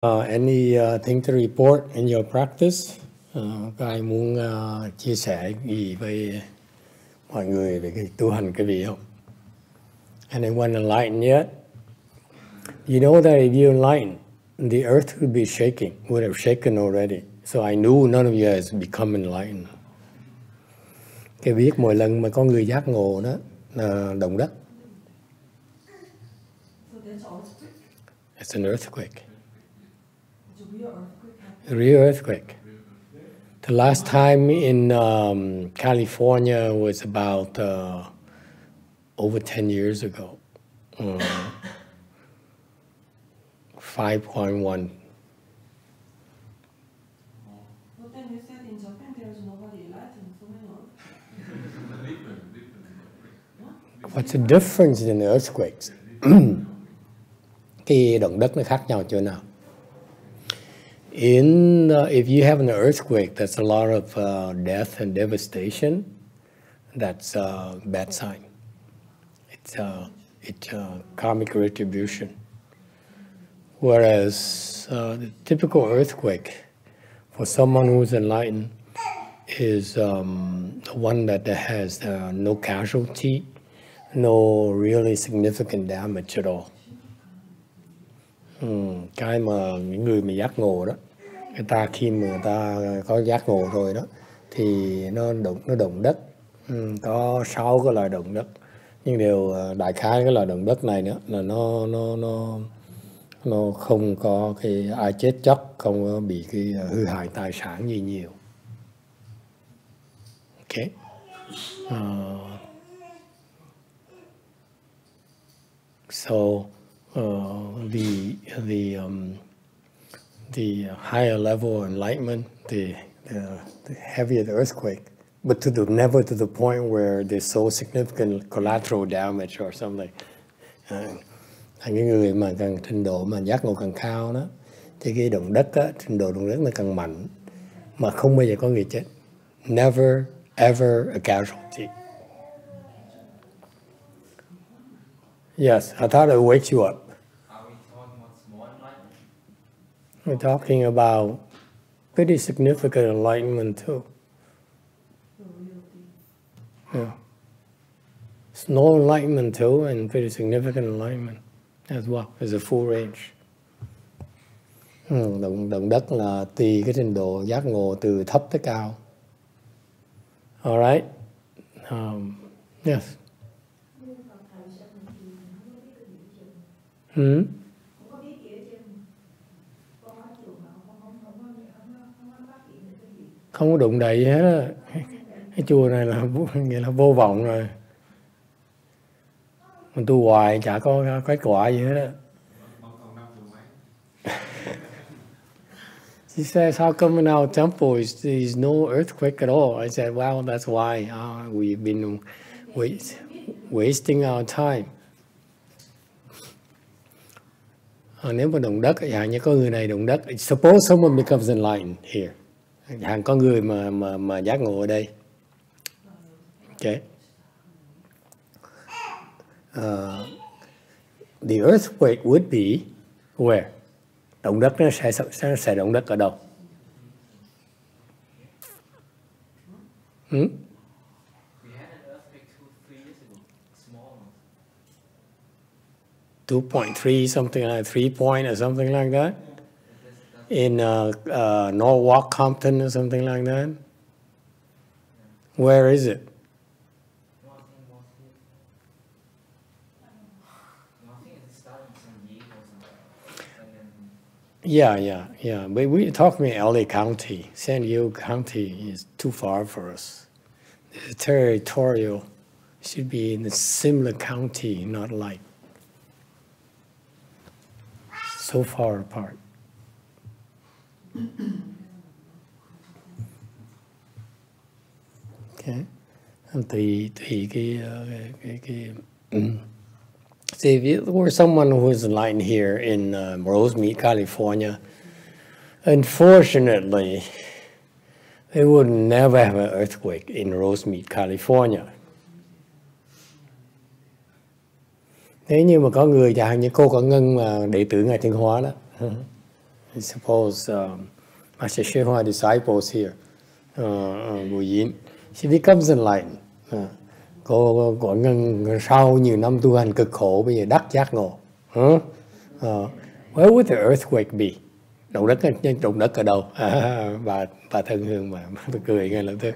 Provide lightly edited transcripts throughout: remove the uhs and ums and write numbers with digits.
Anything to report in your practice? Có ai muốn chia sẻ gì với mọi người về cái tu hành cái vị không? Anyone enlightened yet? You know that if you enlighten, the earth would be shaking, would have shaken already. So I knew none of you has become enlightened. Cái biết mỗi lần mà có người giác ngộ đó là động đất. It's an earthquake. A real earthquake. The last time in California was about over 10 years ago. 5.1. What's the difference in the earthquakes? Cái động đất nó khác nhau chỗ nào? If you have an earthquake, that's a lot of death and devastation. That's a bad sign. It's karmic retribution. Whereas the typical earthquake for someone who's enlightened is the one that has no casualty, no really significant damage at all. Cái mà những người mà giác ngộ đó, người ta khi mà người ta có giác ngộ rồi đó thì nó động đất, có 6 cái loại động đất, nhưng điều đại khái cái loại động đất này nữa là nó không có cái ai chết chóc, không có bị cái hư hại tài sản gì nhiều. Okay. So the higher level of enlightenment, the heavier the earthquake, but never to the point where there's so significant collateral damage or something. Cái người mà càng trình độ mà giác ngộ càng cao đó, thì cái động đất á, trình độ động đất nó càng mạnh, mà không bao giờ có người chết. Never ever a casualty. Yes, I thought it would wake you up. Are we talking about small enlightenment? We're talking about pretty significant enlightenment too. Yeah. Small enlightenment too, and pretty significant enlightenment as well. There's a full range. Động đất là tùy cái trình độ giác ngộ từ thấp tới cao. All right. Yes. Không có đụng đậy gì hết á. Cái chùa này là nghĩa là vô vọng rồi. Mình tu hoài chả có kết quả gì hết á. She says, how come in our temple there's no earthquake at all? I said, well, that's why we've been wasting our time. Nếu mà động đất, như có người này động đất, suppose someone becomes enlightened here. Hàng có người mà giác ngộ ở đây. Okay. The earthquake would be where? Động đất nó sẽ động đất ở đâu? We had an earthquake 2-3 years ago, small one. 2.3, something like 3 point or something like that. In Norwalk, Compton or something like that. Where is it? No, I think it was here. No, I think it started in San Diego or something. Yeah. But we're talking LA County. San Diego County is too far for us. It's territorial. It should be in a similar county, not like so far apart. Okay. Tùy cái See, if you were someone who is enlightened here in Rosemead, California, unfortunately, they would never have an earthquake in Rosemead, California. Nếu như mà có người chẳng hạn như cô Cẩn Ngân mà đệ tử Ngài Thiền Hóa đó, Suppose Master YongHua disciples here, Bùi Yến, she becomes enlightened. Cô sau nhiều năm tu hành cực khổ bây giờ đắc giác ngộ. Where would the earthquake be? Động đất ở đâu? Bà thân hương mà tôi cười ngay lập tức.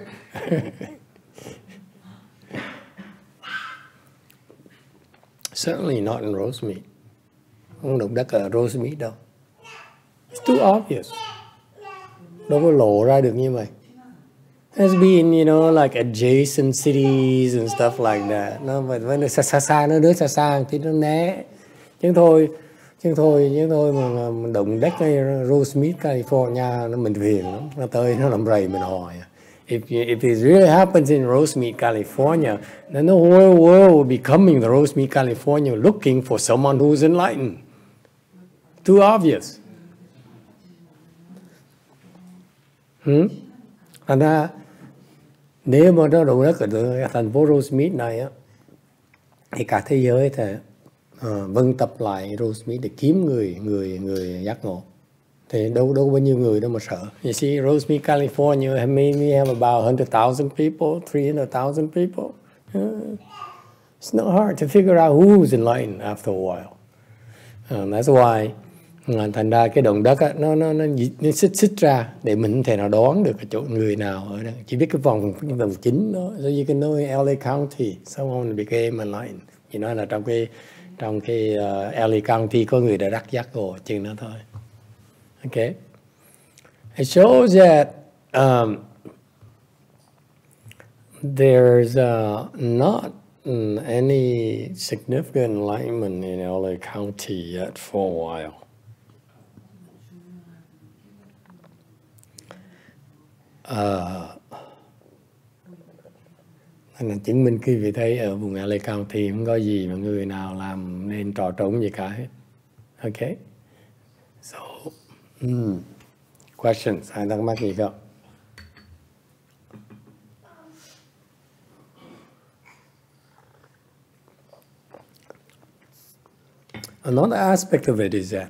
Certainly not in Rosemead. Không động đất ở Rosemead đâu. It's too obvious. Đâu có lộ ra được như vậy. Has been, like adjacent cities and stuff like that. Nó phải xa, nó đứa xa thì nó né. Chứ thôi mà động đất ở Rosemead, California, nó mình phiền lắm. Nó tới nó làm rầy mình hỏi. If it really happens in Rosemead, California, then the whole world will be coming to Rosemead, California looking for someone who's enlightened. Too obvious. Thành ra nếu mà nó động đất ở thành phố Rosemead này á, thì cả thế giới thì vân tập lại Rosemead để kiếm người giác ngộ. Thì đâu bao nhiêu người đâu mà sợ. You see, Rosemead, California, maybe have about 100,000 people, 300,000 people. It's not hard to figure out who's enlightened after a while. That's why thành ra cái động đất á, nó xích ra để mình không thể nào đoán được cái chỗ người nào ở đó. Chỉ biết cái vòng chính đó. So you can know LA County, someone became enlightened. You know là trong cái LA County có người đã đắc giác ngộ chừng đó thôi. Okay. It shows that there's not any significant enlightenment in LA County yet for a while. Nên chứng minh quý vị thấy ở vùng LA County không có gì mà người nào làm nên trò trống gì cả hết. Okay. So, questions? Ai thắc mắc gì không? Another aspect of it is that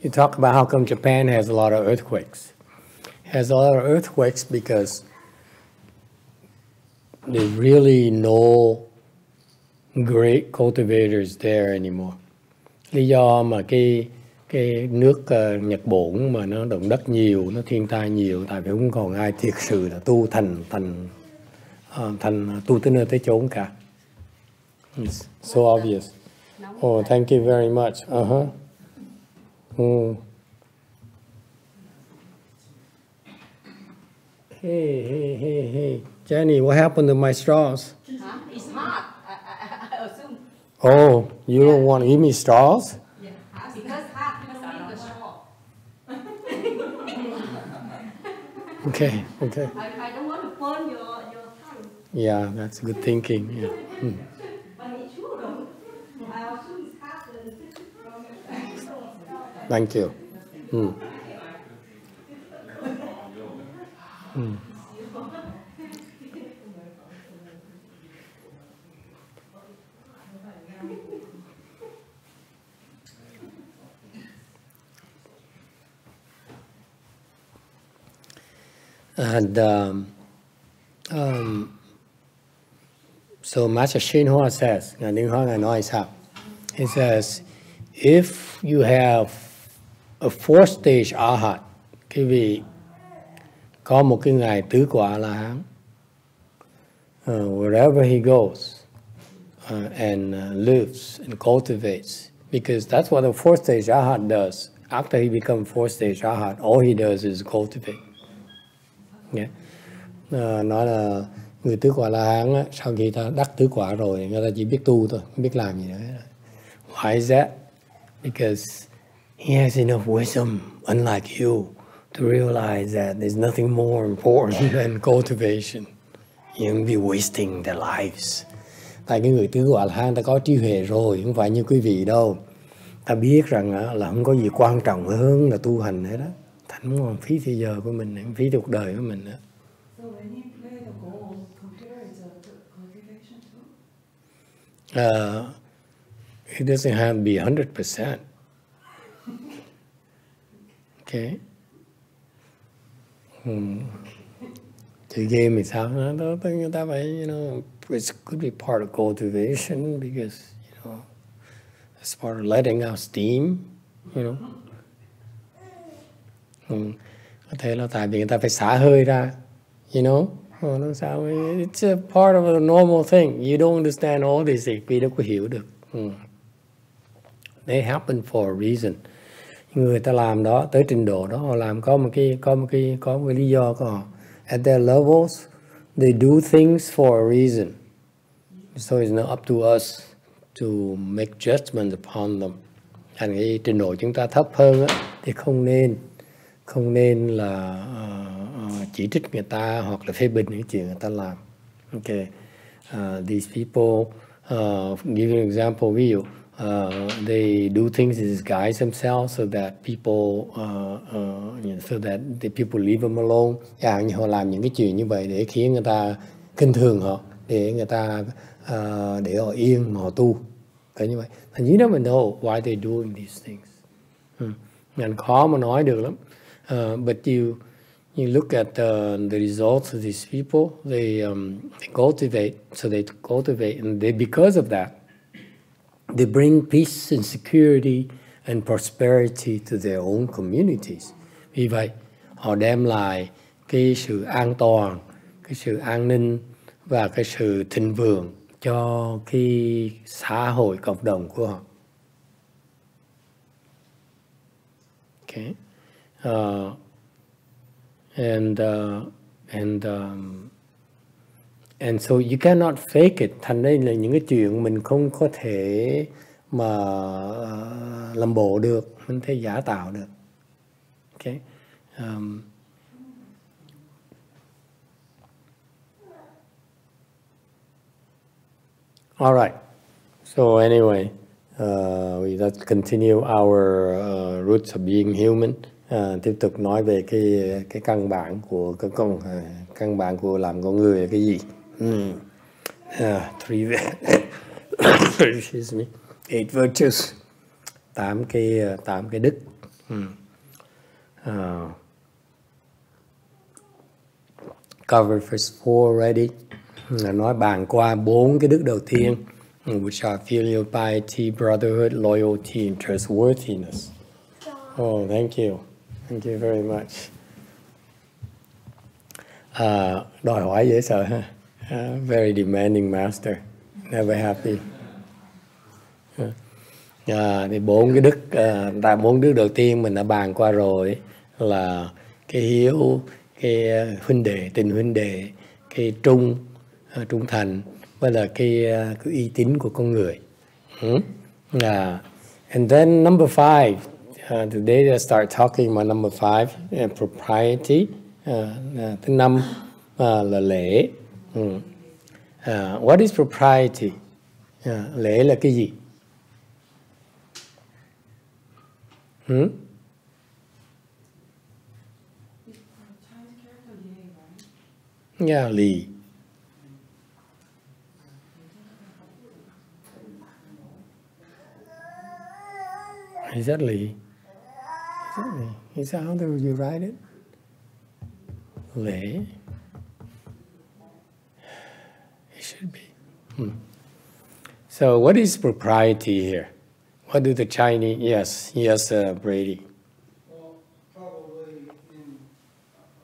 you talk about how come Japan has a lot of earthquakes. It has a lot of earthquakes because there's really no great cultivators there anymore. Lý do mà cái nước Nhật Bản mà nó động đất nhiều, nó thiên tai nhiều, tại vì không còn ai thiệt sự là tu thành tu tới nơi tới chốn cả. It's so obvious. Oh, thank you very much. Hey, Jenny, what happened to my straws? It's hot. I assume. Oh, you don't want to give me straws? Yeah, because hot, you don't need the straw. Okay. I don't want to burn your tongue. Yeah, that's good thinking. Yeah. But it's true though. I assume it's hot. Thank you. And so Master YongHua says, he says, if you have a fourth stage arhat, quý vị có một cái ngài tứ quả La Hán, wherever he goes and lives and cultivates, because that's what the fourth stage arhat does. After he becomes fourth stage arhat, all he does is cultivate. Yeah. Nói là người tứ quả La Hán á, sau khi ta đắc tứ quả rồi, người ta chỉ biết tu thôi, không biết làm gì nữa. Why is that? Because he has enough wisdom, unlike you, to realize that there's nothing more important than cultivation. You won't be wasting their lives. Tại cái người tứ quả La Hán ta có trí huệ rồi, không phải như quý vị đâu. Ta biết rằng là không có gì quan trọng hơn là tu hành hết đó. Thành không còn phí thời giờ của mình, phí cuộc đời của mình nữa. So when you play the goals, compare it to cultivation too? It doesn't have to be 100%. Okay. Chơi game thì sao? Người ta phải, it could be part of cultivation because, it's part of letting out steam, Có thể là tại vì người ta phải xả hơi ra, nó sao? It's a part of a normal thing. You don't understand all these things. Vì đâu có hiểu được. They happen for a reason. Người ta làm đó tới trình độ đó, họ làm có một lý do của họ. At their levels, they do things for a reason. So it's not up to us to make judgment upon them. Thành cái trình độ chúng ta thấp hơn á, thì không nên là chỉ trích người ta hoặc là phê bình những chuyện người ta làm. Okay, these people, give an example, ví dụ they do things to disguise themselves so that people, so that the people leave them alone. Như họ làm những cái chuyện như vậy để khiến người ta khinh thường họ, để người ta để họ yên mà họ tu. Thế như vậy. And you never know why they're doing these things. Ngành khó mà nói được lắm. But you look at the results of these people. They cultivate, and because of that, they bring peace and security and prosperity to their own communities. Vì vậy, họ đem lại cái sự an toàn, cái sự an ninh và cái sự thịnh vượng cho cái xã hội cộng đồng của họ. Okay. And so you cannot fake it. Thành đây là những cái chuyện mình không có thể mà làm bộ được, mình thể giả tạo được. Okay. All right. So anyway, let's continue our roots of being human. Tiếp tục nói về cái căn bản của căn bản của làm con người là cái gì? Excuse me. 8 virtues. 8 cái đức. Covered first 4 already. Nói bàn qua 4 cái đức đầu tiên, which are Filial Piety, Brotherhood, Loyalty, and Trustworthiness. Oh, thank you. Thank you very much. Đòi hỏi dễ sợ ha. Very demanding master. Never happy. Thì 4 cái đức, 4 đức đầu tiên mình đã bàn qua rồi, là cái hiếu, cái huynh đệ, tình huynh đệ, cái trung thành, với là cái uy tín của con người. And then number 5. Today I start talking about number 5, propriety. Thứ 5 là lễ. What is propriety? Lễ là cái gì? Yeah, lì. Is that lì? Is that how you write it? Lễ. It should be. So what is propriety here? What do the Chinese? Yes, Brady. Well, probably in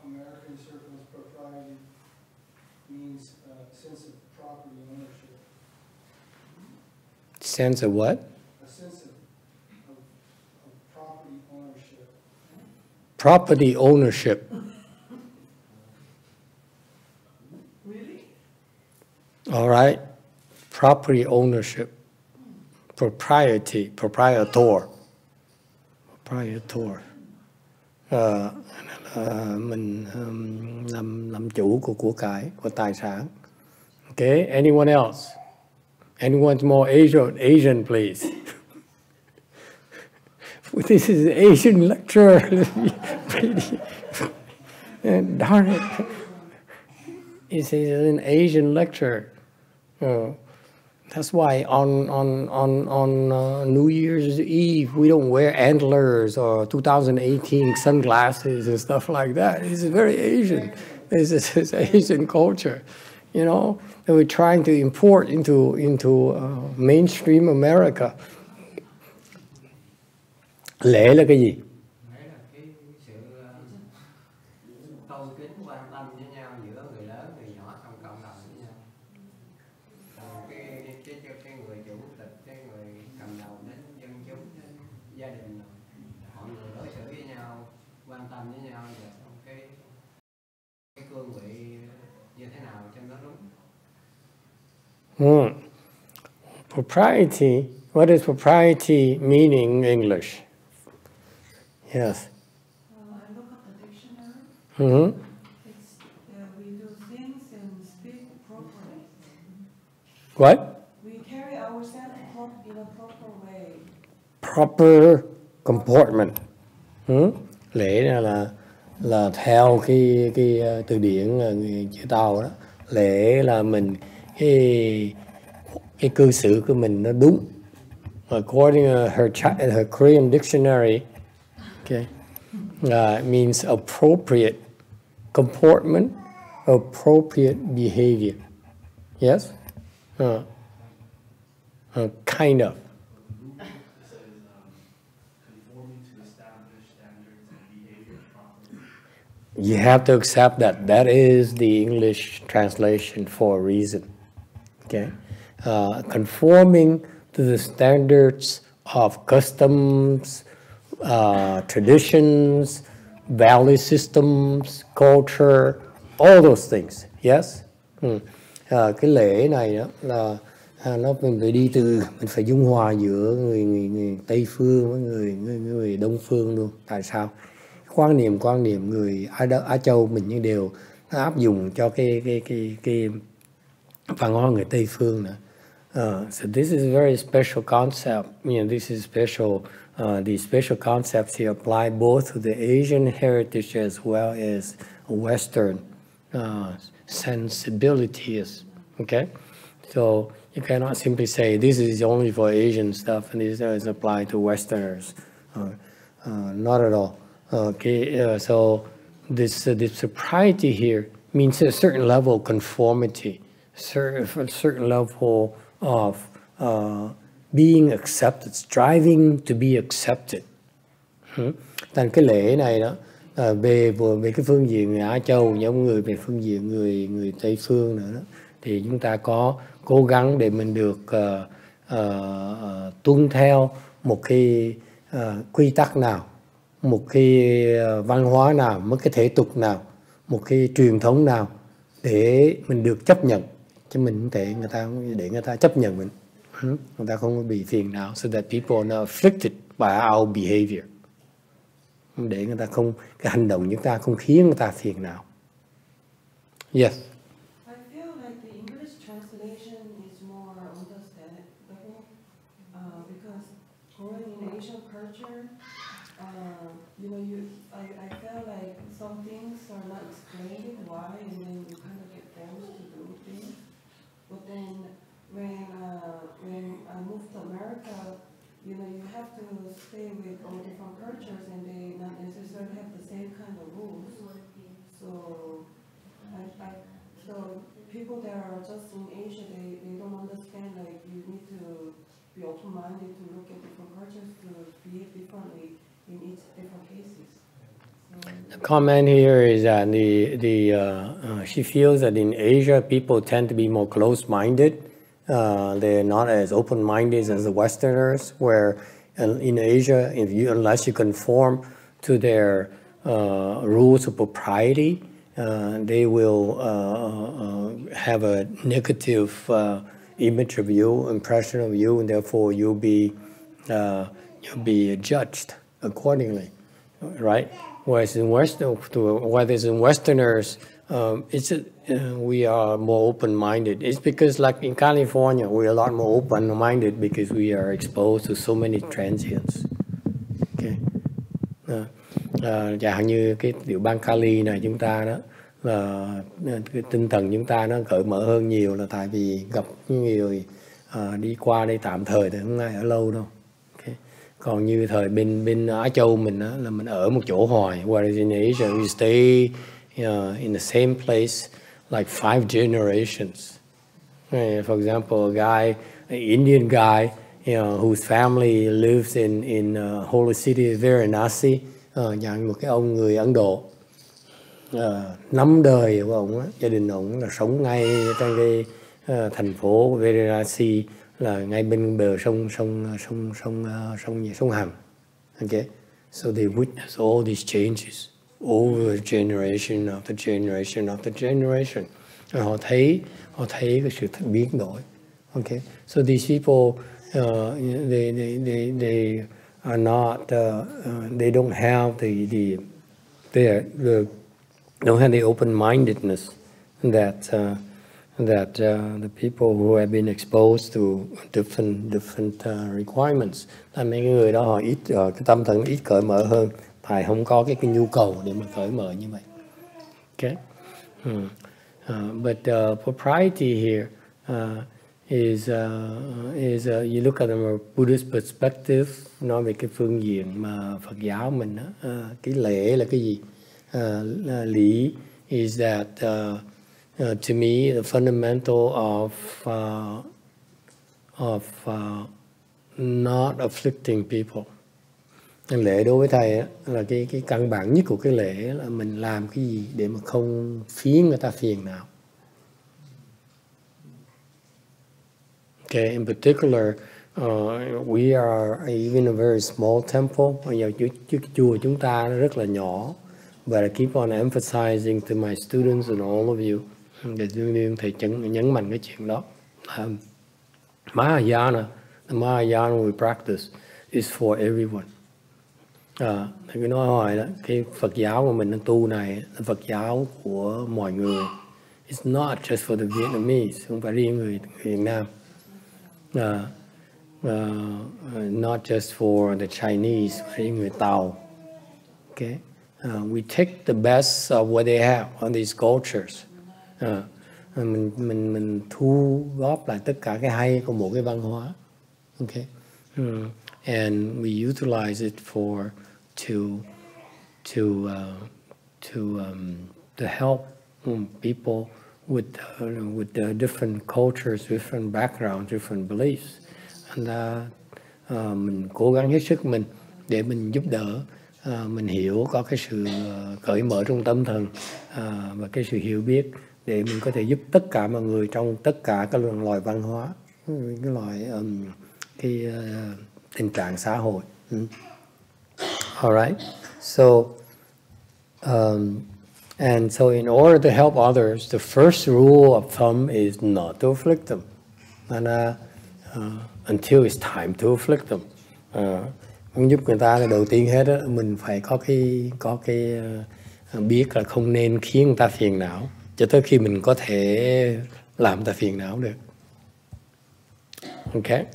American circles, propriety means a sense of property ownership. Sense of what? A sense of property ownership. Property ownership. Really? All right. Property ownership. Propriety. Proprietor. Mình làm chủ của cải, của tài sản. Okay. Anyone else? Anyone more Asian, please? This is an Asian lecture. Darn it. This is an Asian lecture. That's why on New Year's Eve we don't wear antlers or 2018 sunglasses and stuff like that. It's very Asian. It's Asian culture, you know. And we're trying to import into mainstream America. Lễ là cái gì? Đấy là cái sự tôn kính quan tâm với nhau giữa người lớn người nhỏ trong cộng đồng với nhau. Cái người chủ tịch, cái người cầm đầu đến dân chúng, đến gia đình, mọi người đối xử với nhau, quan tâm với nhau và trong cái cương vị như thế nào cho nó đúng. Propriety. What does propriety meaning in English? Yes. I look at the dictionary. Mm-hmm. It's we do things and speak properly. What? We carry ourselves in a proper way. Proper comportment. Lễ là theo cái từ điển chữ Tàu đó. Lễ là mình cái cư xử của mình nó đúng. According to her Korean dictionary, okay, it means appropriate comportment, appropriate behavior. Yes? Kind of. Conforming to established standards and behavior properly. You have to accept that. That is the English translation for a reason. Okay? Conforming to the standards of customs, traditions, value systems, culture, all those things. Yes? Cái lễ này đó là nó mình phải đi từ, mình phải dung hòa giữa người Tây phương với người Đông phương luôn. Tại sao? Quan niệm người Á Châu mình như đều nó áp dụng cho cái văn hóa người Tây phương nữa. So this is a very special concept. You know, this is special. The special concepts here apply both to the Asian heritage as well as Western sensibilities. Okay, so you cannot simply say this is only for Asian stuff and this doesn't apply to Westerners. Not at all. Okay, so this propriety here means a certain level of conformity, a certain level of being accepted, striving to be accepted. Thành cái lễ này đó về cái phương diện người Á Châu giống người về phương diện người Tây phương nữa đó, thì chúng ta có cố gắng để mình được tuân theo một cái quy tắc nào, một cái văn hóa nào, một cái thể tục nào, một cái truyền thống nào để mình được chấp nhận, chứ mình không thể để người ta chấp nhận mình, người ta không bị phiền não, so that people are not afflicted by our behavior, để người ta không, cái hành động chúng ta không khiến người ta phiền não. Yes. I feel like the English translation is more understandable because growing in Asian culture, you know, I feel like some things are not explained why, and then you kind of get forced to do things. But then when I moved to America, you know, you have to stay with all different cultures, and they not necessarily have the same kind of rules. So so people that are just in Asia, they don't understand, like, you need to be open-minded to look at different cultures to behave differently in each different cases. The comment here is that she feels that in Asia people tend to be more close-minded. They're not as open-minded as the Westerners, where in Asia, unless you conform to their rules of propriety, they will have a negative image of you, impression of you, and therefore you'll be judged accordingly, right? Whereas in Westerners, we are more open-minded. It's because, like in California, we're a lot more open-minded because we are exposed to so many transients. Okay. Chẳng như cái tiểu bang Cali này chúng ta đó, là cái tinh thần chúng ta nó cởi mở hơn nhiều, là tại vì gặp nhiều đi qua đây tạm thời thì không ai ở lâu đâu. Okay. Còn như thời bên Á Châu mình á, là mình ở một chỗ hoài. Whereas in Asia we stay in the same place like 5 generations. For example, an Indian guy, whose family lives in holy city Varanasi, một cái ông người Ấn Độ, 5 đời của ông á, gia đình ông là sống ngay trong cái thành phố Varanasi, là ngay bên bờ sông Hằng. Okay, so they witness all these changes over generation after generation after generation. Họ thấy cái sự biến đổi. Okay, so these people they are not they don't have they don't have the open-mindedness that the people who have been exposed to different requirements. Là mấy người đó họ ít cái tâm thần ít cởi mở hơn, thầy không có cái nhu cầu để mà cởi mở như vậy. Okay. But propriety here is you look at it from a Buddhist perspective, nói về cái phương diện mà Phật giáo mình á, cái lễ là cái gì? Lý is that to me the fundamental of not afflicting people. Lễ đối với thầy á, là cái căn bản nhất của cái lễ là mình làm cái gì để mà không khiến người ta phiền não. Okay, in particular, we are even a very small temple. Bây giờ chùa chúng ta nó rất là nhỏ. But I keep on emphasizing to my students and all of you, để đương thầy nhấn mạnh cái chuyện đó. Mahayana, the Mahayana we practice is for everyone. Thầy cứ nói hoài đó, cái Phật giáo mà mình đang tu này là Phật giáo của mọi người. It's not just for the Vietnamese, không phải riêng người Việt Nam. Not just for the Chinese, riêng người Tàu. Okay. We take the best of what they have on these cultures. Mình thu góp lại tất cả cái hay của mỗi cái văn hóa. Okay. And we utilize it to help people with the different cultures, different backgrounds, different beliefs. And mình cố gắng hết sức mình để mình giúp đỡ, mình hiểu, có cái sự cởi mở trong tâm thần và cái sự hiểu biết để mình có thể giúp tất cả mọi người trong tất cả các loài văn hóa, cái loài tình trạng xã hội. Alright, so and so in order to help others, the first rule of thumb is not to afflict them, and until it's time to afflict them. Muốn giúp người ta là đầu tiên hết á, mình phải có cái biết là không nên khiến người ta phiền não cho tới khi mình có thể làm người ta phiền não được. Okay.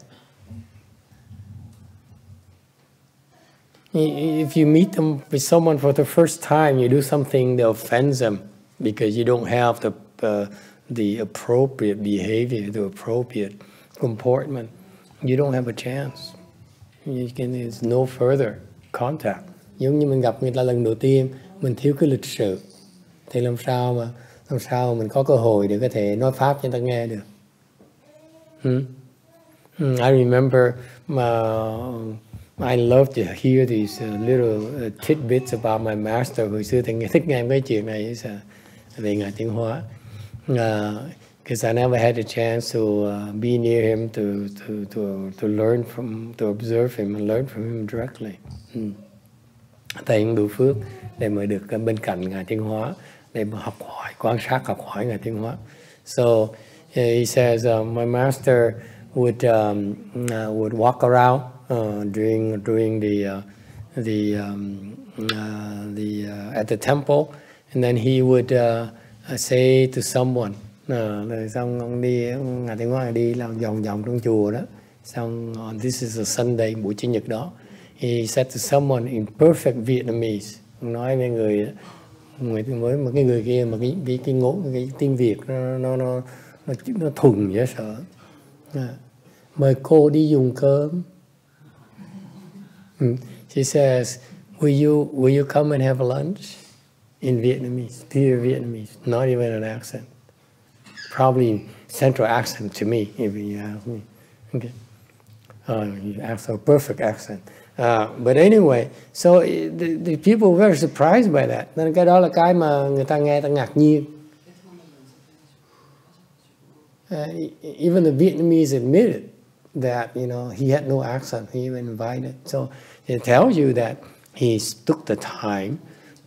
If you meet them with someone for the first time, you do something that offends them because you don't have the appropriate behavior, the appropriate comportment, you don't have a chance. There's no further contact. Giống như mình gặp người ta lần đầu tiên, mình thiếu cái lịch sự, thì làm sao mà mình có cơ hội để có thể nói pháp cho người ta nghe được. I remember I love to hear these little tidbits about my master. Hồi xưa thầy thích nghe mấy chuyện này về Ngài Tiến Hóa. Because I never had a chance to be near him to learn from, to observe him and learn from him directly. Thầy cũng đủ phước để mà được bên cạnh Ngài Tiến Hóa để mà học hỏi, quan sát học hỏi Ngài Tiến Hóa. So he says my master would walk around during at the temple, and then he would say to someone. Rồi xong ông đi, Ngài Tiến Hóa đi làm vòng trong chùa đó. Xong this is a Sunday, buổi Chủ nhật đó. He said to someone in perfect Vietnamese, nói với người với một cái người kia mà cái tiếng Việt nó thuần dễ sợ. mời cô đi dùng cơm. She says, will you come and have lunch? In Vietnamese, pure Vietnamese, not even an accent. Probably central accent to me, if you ask me. Okay. You ask a perfect accent. But anyway, so the people were very surprised by that. Nên cái đó là cái mà người ta nghe ta ngạc nhiên. Even the Vietnamese admitted that, you know, he had no accent. He even invited. So it tells you that he took the time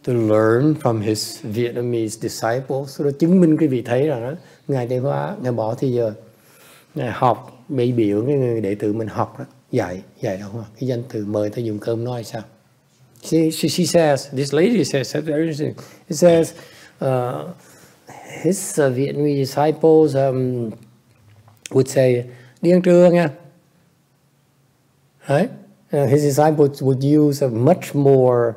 to learn from his Vietnamese disciples. So đó chứng minh cái vị thấy rằng đó, Ngài Tây Hóa, Ngài bỏ thì giờ Ngài học, bị biểu cái người đệ tử mình học đó, dạy đâu không? Cái danh từ mời ta dùng cơm nói sao? She says, this lady says, that's very interesting. It says, his Vietnamese disciples would say, đi ăn trưa nha. Right? His disciples would use a much more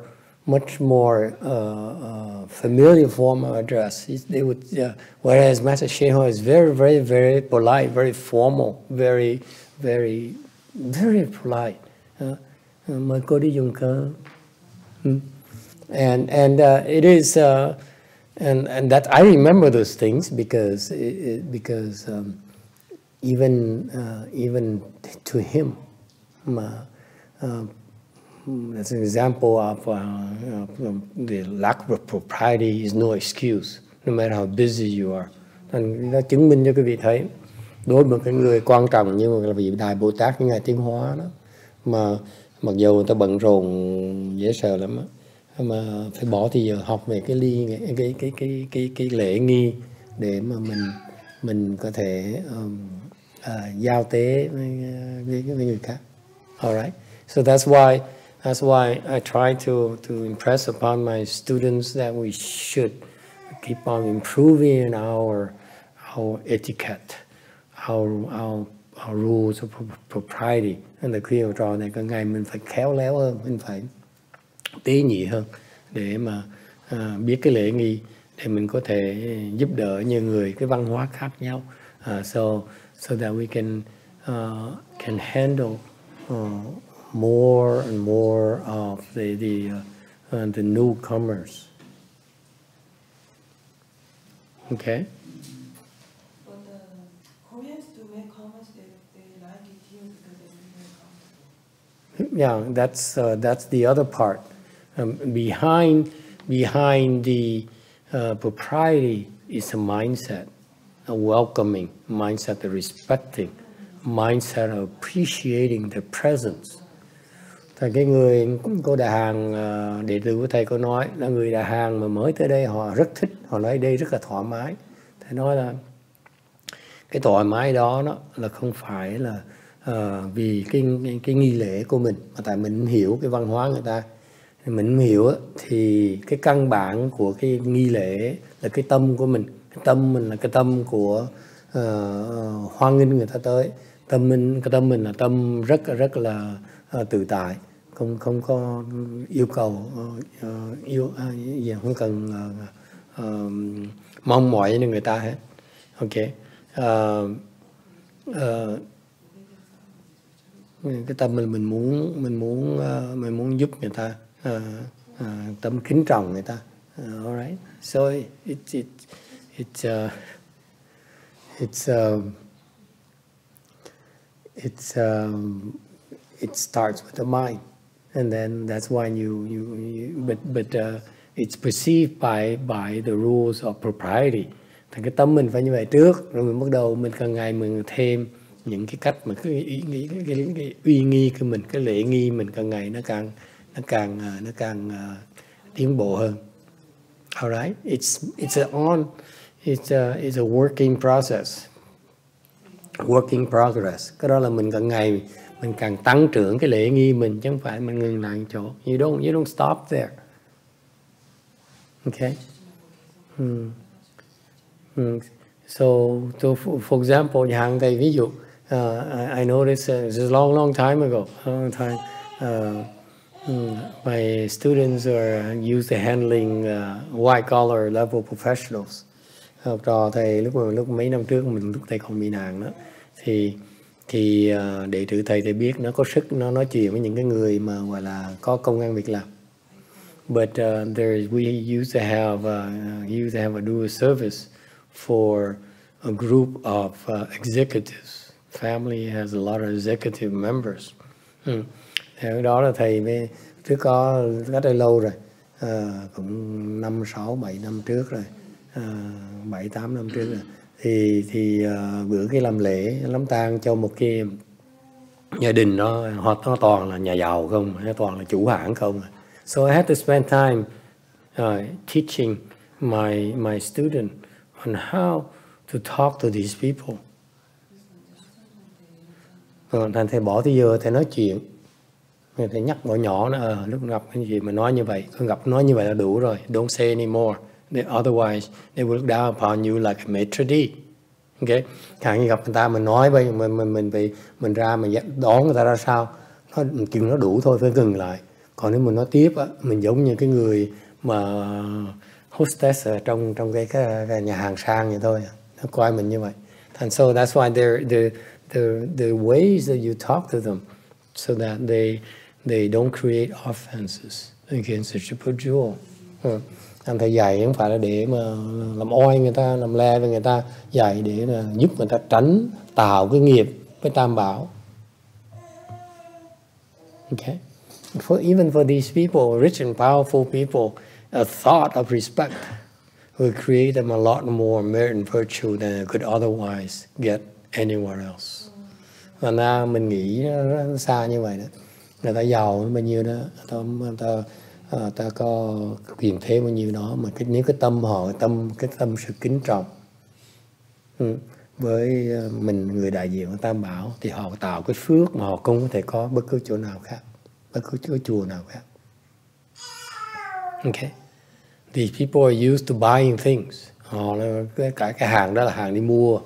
familiar form of address. They would, whereas Master YongHua is very, very, very polite, very formal, very, very, very polite. Mời cô đi dùng cơm. And it is, and that I remember those things because even to him, as an example of the lack of propriety is no excuse, no matter how busy you are. Nó chứng minh cho quý vị thấy, đối với một cái người quan trọng như là vị Đại Bồ Tát như Ngài Tiến Hóa đó, mà mặc dù người ta bận rộn dễ sợ lắm đó, mà phải bỏ thì giờ học về cái cái lễ nghi để mà mình có thể giao tế với người khác. Alright, so that's why I try to impress upon my students that we should keep on improving in our etiquette, our rules of propriety. Nên là khuyên trò này càng ngày mình phải khéo léo hơn, mình phải tế nhị hơn để mà biết cái lễ nghi để mình có thể giúp đỡ nhiều người cái văn hóa khác nhau. So that we can handle more and more of the newcomers. Okay. But Koreans do make comments that they like it here because they feel comfortable. Yeah, that's the other part. Behind the propriety is a mindset, a welcoming mindset, a respecting mindset of appreciating the presence. Thì cái người cô Đà Hàn, đệ tử của thầy có nói là người Đà Hàn mà mới tới đây họ rất thích, họ nói đây rất là thoải mái. Thầy nói là cái thoải mái đó là không phải là vì cái nghi lễ của mình, mà tại mình hiểu cái văn hóa người ta. Mình hiểu thì cái căn bản của cái nghi lễ là cái tâm của mình. Cái tâm mình là cái tâm của hoan nghênh người ta tới. Cái tâm mình là tâm rất là tự tại, không có yêu cầu không cần mong mỏi như người ta hết. Okay. Cái tâm mình muốn giúp người ta, tâm kính trọng người ta. Alright. So it starts with the mind, and then that's why but it's perceived by the rules of propriety. Thì cái tâm mình phải như vậy trước, rồi mình bắt đầu mình càng ngày mình thêm những cái cách mà cái uy nghi của mình, cái lễ nghi mình càng ngày nó càng tiến bộ hơn. Alright, it's a working process. Working progress. Cái đó là mình càng ngày mình càng tăng trưởng cái lễ nghi mình, chứ không phải mình ngừng lại chỗ. You don't stop there. Okay. So for example, hàng thầy ví dụ, I noticed this a long time ago. My students are used to handling white collar level professionals. Học trò thầy lúc mấy năm trước lúc thầy còn bị nạn đó, thì thì đệ tử thầy thì biết nó có sức nó nói chuyện với những cái người mà gọi là có công ăn việc làm. But we used to have a dual service for a group of executives. Family has a lot of executive members. Thế đó là thầy mới trước có rất là lâu rồi, cũng 5, 6, 7 năm trước rồi, 7, 8 năm trước rồi. Thì bữa cái làm lễ lắm tang cho một cái gia đình nó toàn là nhà giàu không, nó toàn là chủ hãng không. So I had to spend time teaching my student on how to talk to these people. Thành thầy bỏ tới giờ thầy nói chuyện, thầy nhắc bọn nhỏ nó lúc gặp cái gì mà nói như vậy, gặp nói như vậy là đủ rồi. Don't say anymore. Otherwise they will look down upon you like a maitre d'. Okay, càng như gặp người ta mình nói vậy mình ra mình đón người ta ra sao, chừng nó đủ thôi, phải dừng lại. Còn nếu mình nói tiếp á, mình giống như cái người mà hostess ở trong cái nhà hàng sang vậy thôi, nó coi mình như vậy. And so that's why the ways that you talk to them so that they don't create offenses against the triple jewel. Anh thầy dạy không phải là để mà làm oai người ta, làm le với người ta, dạy để là giúp người ta tránh tạo cái nghiệp với tam bảo. Okay, even for these people, rich and powerful people, a thought of respect will create them a lot more merit and virtue than they could otherwise get anywhere else. Và na mình nghĩ nó xa như vậy đó, người ta giàu bao nhiêu đó, ta có quyền thế bao nhiêu đó, mà nếu cái tâm họ, cái tâm sự kính trọng với mình, người đại diện của tam bảo, thì họ tạo cái phước mà họ không có thể có bất cứ chỗ nào khác, bất cứ chỗ chùa nào khác. Okay, these people are used to buying things. Họ cái hàng đó là hàng đi mua,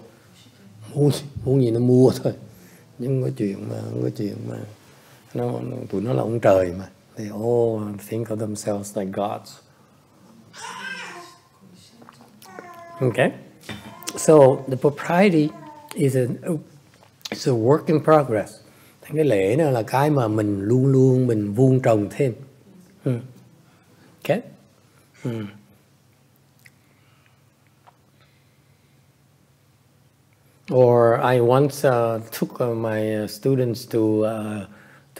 muốn gì nó mua thôi, nhưng có chuyện mà tụi nó là ông trời mà. They all think of themselves like gods. Okay, so the propriety is a work in progress. Cái lễ đó là cái mà mình luôn luôn mình vuông trồng thêm. Okay. Or I once took my students to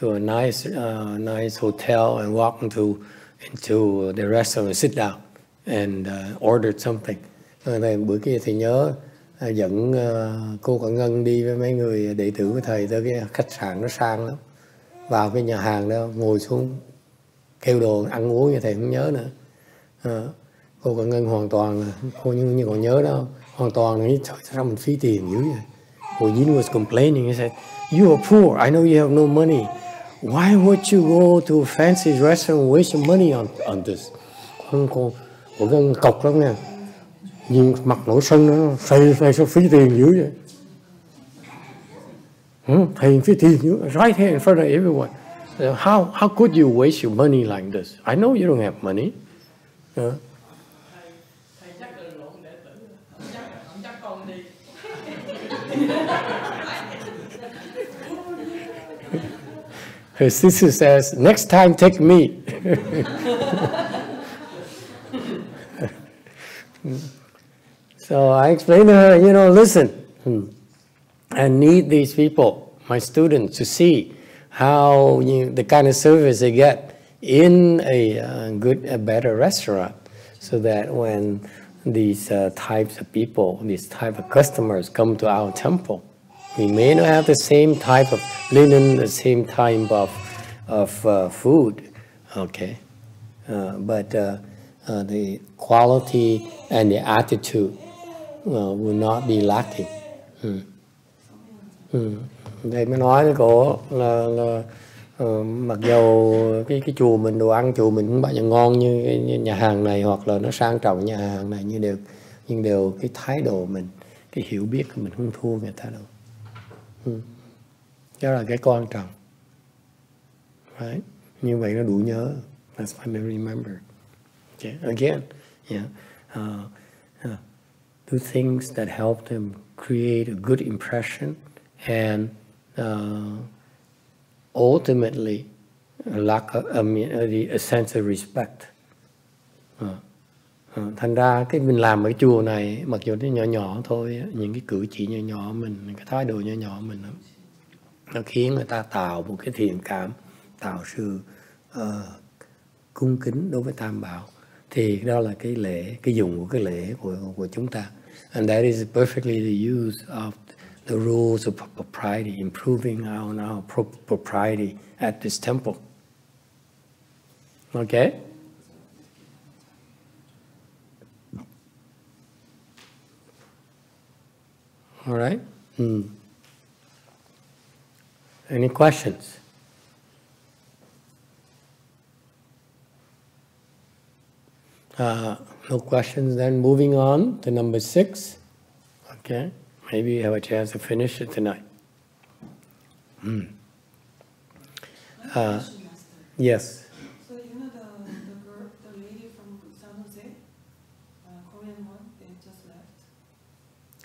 a nice hotel and walked into the restaurant and sit down and ordered something. Bữa kia thì nhớ dẫn cô Cận Ngân đi với mấy người đệ tử của thầy tới cái khách sạn nó sang lắm. Vào cái nhà hàng đó ngồi xuống kêu đồ ăn uống như thầy không nhớ nữa. Cô Cận Ngân hoàn toàn cô như còn nhớ đó, hoàn toàn nghĩ trời sao mình phí tiền dữ vậy. Cô Yin was complaining, he said, "You are poor, I know you have no money. Why would you go to a fancy restaurant and waste your money on this?" Cô Ngân cọc lắm nha. Nhưng mặt nổi sân nó xây sao phí tiền dữ vậy. Thầy phí tiền dữ, right here in front of everyone. How could you waste your money like this? I know you don't have money. Her sister says, "Next time take me." So I explained to her, listen, I need these people, my students, to see how the kind of service they get in a better restaurant, so that when these types of people, these type of customers come to our temple, we may not have the same type of linen, the same type of food, okay, but the quality and the attitude will not be lacking. Đây mới nói với cô là mặc dầu cái chùa mình, đồ ăn chùa mình không bao giờ ngon như nhà hàng này, hoặc là nó sang trọng nhà hàng này, nhưng đều cái thái độ mình, cái hiểu biết của mình không thua người ta đâu. Đó là cái quan trọng. Right? Như vậy nó đủ nhớ. That's why I remember. Okay. Again, do things that help them create a good impression and ultimately lack a sense of respect. Thành ra cái mình làm ở chùa này, mặc dù nó nhỏ nhỏ thôi, những cái cử chỉ nhỏ nhỏ mình, cái thái độ nhỏ nhỏ mình, nó khiến người ta tạo một cái thiện cảm, tạo sự cung kính đối với Tam Bảo. Thì đó là cái lễ, cái dùng của cái lễ của chúng ta. And that is perfectly the use of the rules of propriety, improving our propriety at this temple. Okay? All right? Any questions? No questions. Then moving on to number 6. Okay? Maybe you have a chance to finish it tonight. Yes. So you know the lady from San Jose, Korean one, they just left.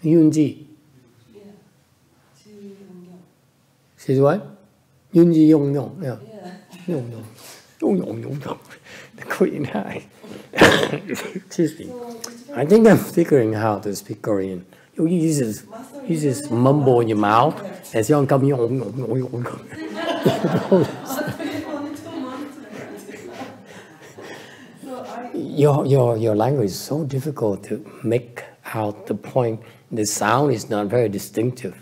Yoonji. Yeah. Young. She's what? Yoonji Yong. Yeah. Yeah. Yong. The Korean guy. Excuse me. I think I'm figuring how to speak Korean. You just mumble in your mouth as you come Your language is so difficult to make out the point. The sound is not very distinctive,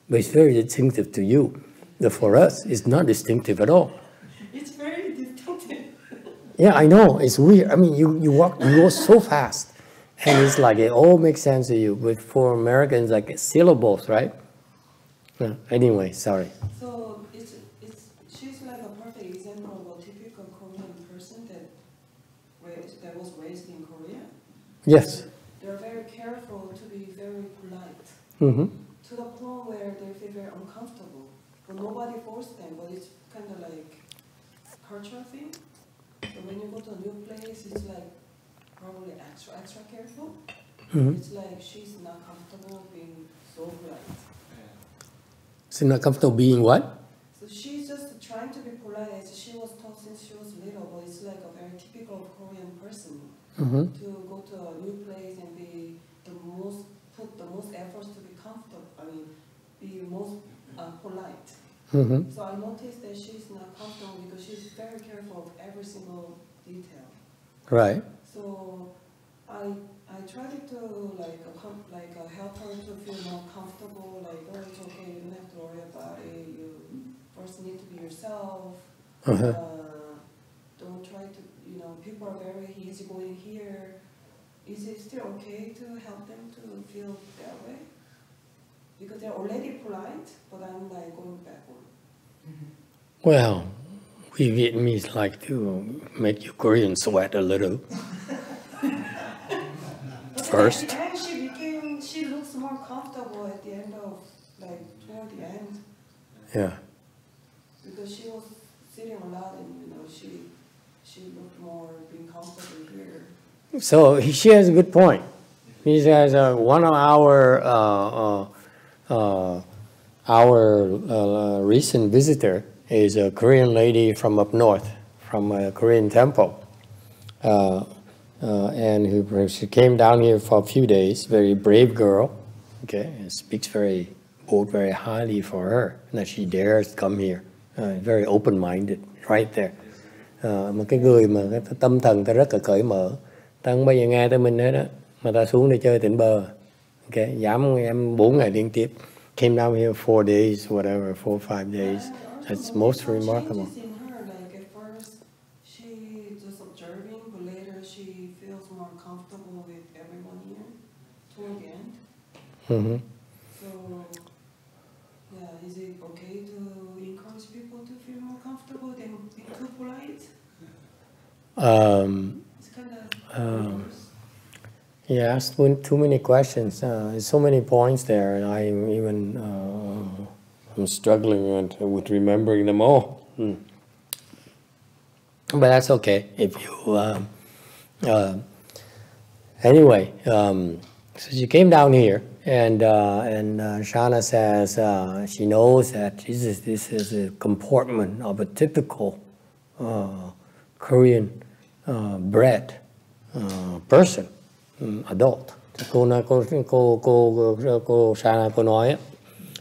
but it's very distinctive to you. But for us, it's not distinctive at all. It's very distinctive. Yeah, I know. It's weird. I mean, you go so fast, and it's like it all makes sense to you. But for Americans, like syllables, right? Anyway, sorry. So she's like a perfect example of a typical Korean person that was raised in Korea. Yes. They're very careful to be very polite. Mm-hmm. To the point where they feel very uncomfortable. But nobody forced them, but it's kind of like cultural thing. So when you go to a new place, it's like probably extra careful. Mm-hmm. It's like she's not comfortable being so polite. She's not comfortable being what? So she's just trying to be polite as she was taught since she was little, but it's like a very typical Korean person to go to a new place and put the most efforts to be comfortable, be most polite. Mm-hmm. So I noticed that she's not comfortable because she's very careful of every single detail. Right. So I tried to help her to feel more comfortable. Like, oh, it's okay. You don't have to worry about it. You first need to be yourself. Don't try to. People are very easygoing here. Is it still okay to help them to feel that way? Because they're already polite, but I'm like going backward. Well, we Vietnamese like to make you Korean sweat a little. First. And she looks more comfortable at the end of, toward the end. Yeah. Because she was sitting a lot and, she looked more being comfortable here. So she has a good point. He says one of our recent visitor is a Korean lady from up north, from a Korean temple. And she came down here for a few days, very brave girl, okay, and speaks very highly for her, that she dares come here, very open-minded, right there. Một cái người mà cái tâm thần ta rất là cởi mở, ta không bao giờ nghe tới mình hết á, mà ta xuống để chơi tỉnh bờ, okay, dám em 4 ngày liên tiếp, came down here 4 days, whatever, 4 or 5 days, that's most remarkable. Mm-hmm. So, yeah, is it okay to encourage people to feel more comfortable than be too polite? It's kind of you asked too many questions. There's so many points there, and I'm even I'm struggling with remembering them all. But that's okay. If you anyway, so she came down here. And Shana says she knows that this is a comportment of a typical Korean bred person, adult. Cô Shana cô nói á,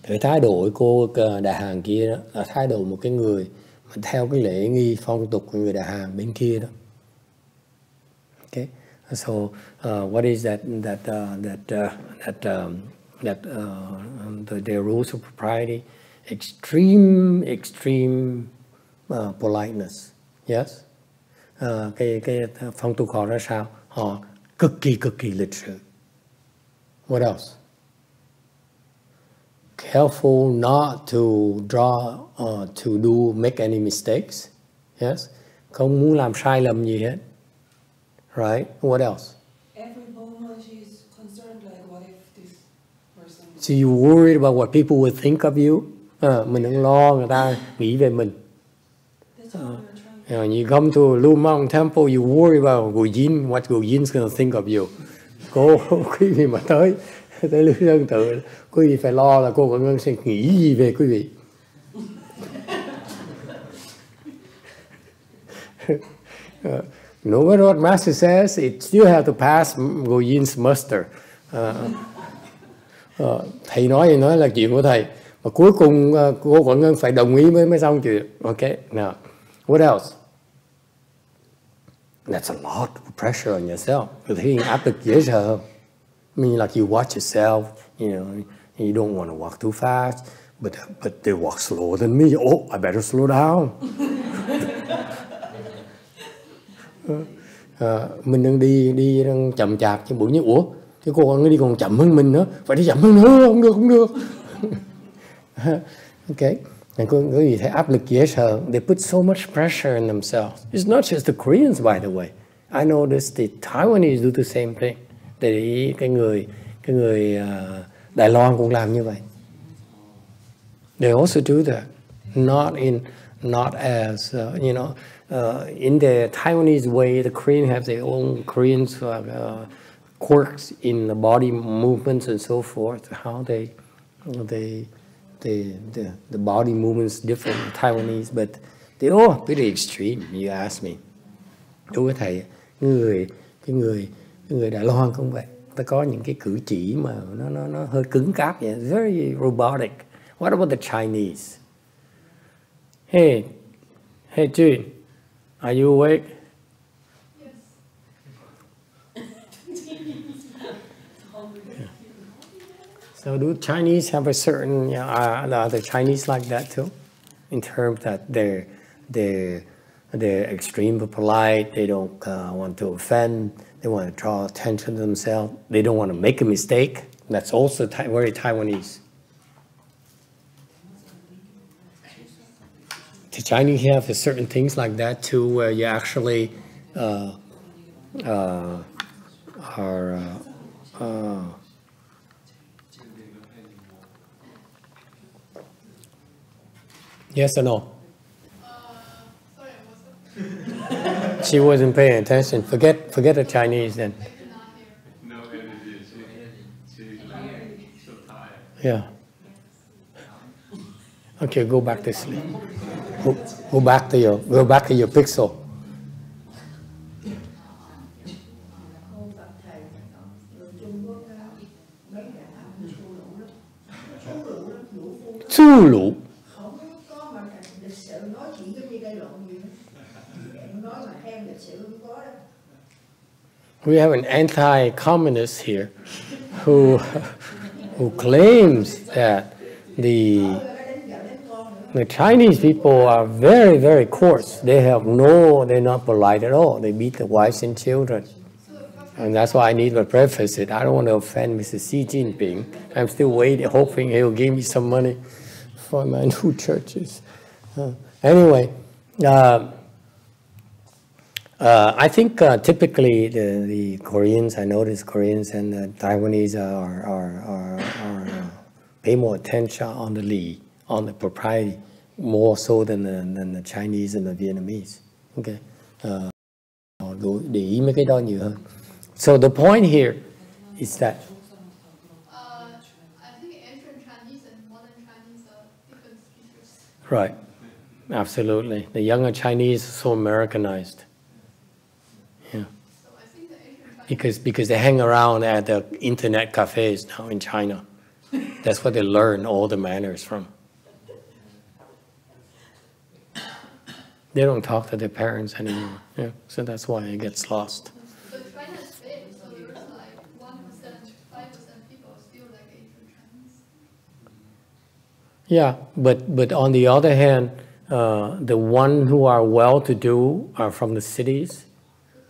cái thái độ cô Đại Hàn kia đó là thái độ một cái người mà theo cái lễ nghi phong tục của người Đại Hàn bên kia đó. Okay, so what is their rules of propriety? Extreme politeness. Yes. Cái phong tục họ ra sao? Họ cực kỳ lịch sự. What else? Careful not to make any mistakes. Yes. Không muốn làm sai lầm gì hết. Right? What else? Every moment she's concerned, like, what if this person... So you worried about what people would think of you? Mình đừng lo người ta nghĩ về mình. That's what we're trying to... You come to Lu Mong Temple, you worry about Gujin, what Gujin's going to think of you. Cô, quý vị mà tới Lưu Sơn Tự, quý vị phải lo là cô Quảng Ngân sẽ nghĩ gì về quý vị. No matter what Master says, it still have to pass Gujin's muster. Thầy nói là chuyện của thầy, mà cuối cùng cô Quảng Ngân phải đồng ý mới xong chuyện. Okay, now, what else? That's a lot of pressure on yourself. You're thinking áp lực dễ sợ. I mean, like you watch yourself, you know, you don't want to walk too fast, but they walk slower than me. Oh, I better slow down. Mình đang đi đang chậm chạp, nhưng bỗng nhiên ủa, cái cô còn đi còn chậm hơn mình nữa, phải đi chậm hơn nữa, không được. Okay. And quý vị thấy áp lực dễ sợ. They put so much pressure on themselves. It's not just the Koreans, by the way. I noticed the Taiwanese do the same thing. Để ý cái người Đài Loan cũng làm như vậy. They also do that. Not as in the Taiwanese way. The Koreans have their own quirks in the body movements and so forth. How the body movements different in Taiwanese, but they all pretty extreme. You ask me. Đối với thầy, cái người Đài Loan cũng vậy. Ta có những cái cử chỉ mà nó hơi cứng cáp vậy, very robotic. What about the Chinese? Hey June, are you awake? So do Chinese have a certain, are the Chinese like that too? In terms that they're extremely polite, they don't want to offend, they want to draw attention to themselves, they don't want to make a mistake. That's also very Taiwanese. The Chinese have certain things like that too, where you actually yes or no? Sorry, what's up? She wasn't paying attention. Forget the Chinese then. No energy. She's so tired. Yeah. Okay, go back to sleep. Go back to your pixel. Chu lũ. We have an anti-communist here who claims that the Chinese people are very, very coarse. They're not polite at all. They beat the wives and children. And that's why I need to preface it. I don't want to offend Mr. Xi Jinping. I'm still waiting, hoping he'll give me some money for my new churches. Anyway, I think typically the Koreans, I notice Koreans and the Taiwanese are pay more attention on the li, on the propriety, more so than the Chinese and the Vietnamese. Okay, để ý mấy cái đó nhiều hơn. So the point here is that Right. Absolutely. The younger Chinese are so Americanized. Yeah. So I think the Asian Chinese Because they hang around at the internet cafes now in China. That's where they learn all the manners from. They don't talk to their parents anymore. Yeah. So that's why it gets lost. But China is big, so there's like 1%, 5% people still like Asian Chinese. Yeah, but on the other hand, the one who are well-to-do are from the cities.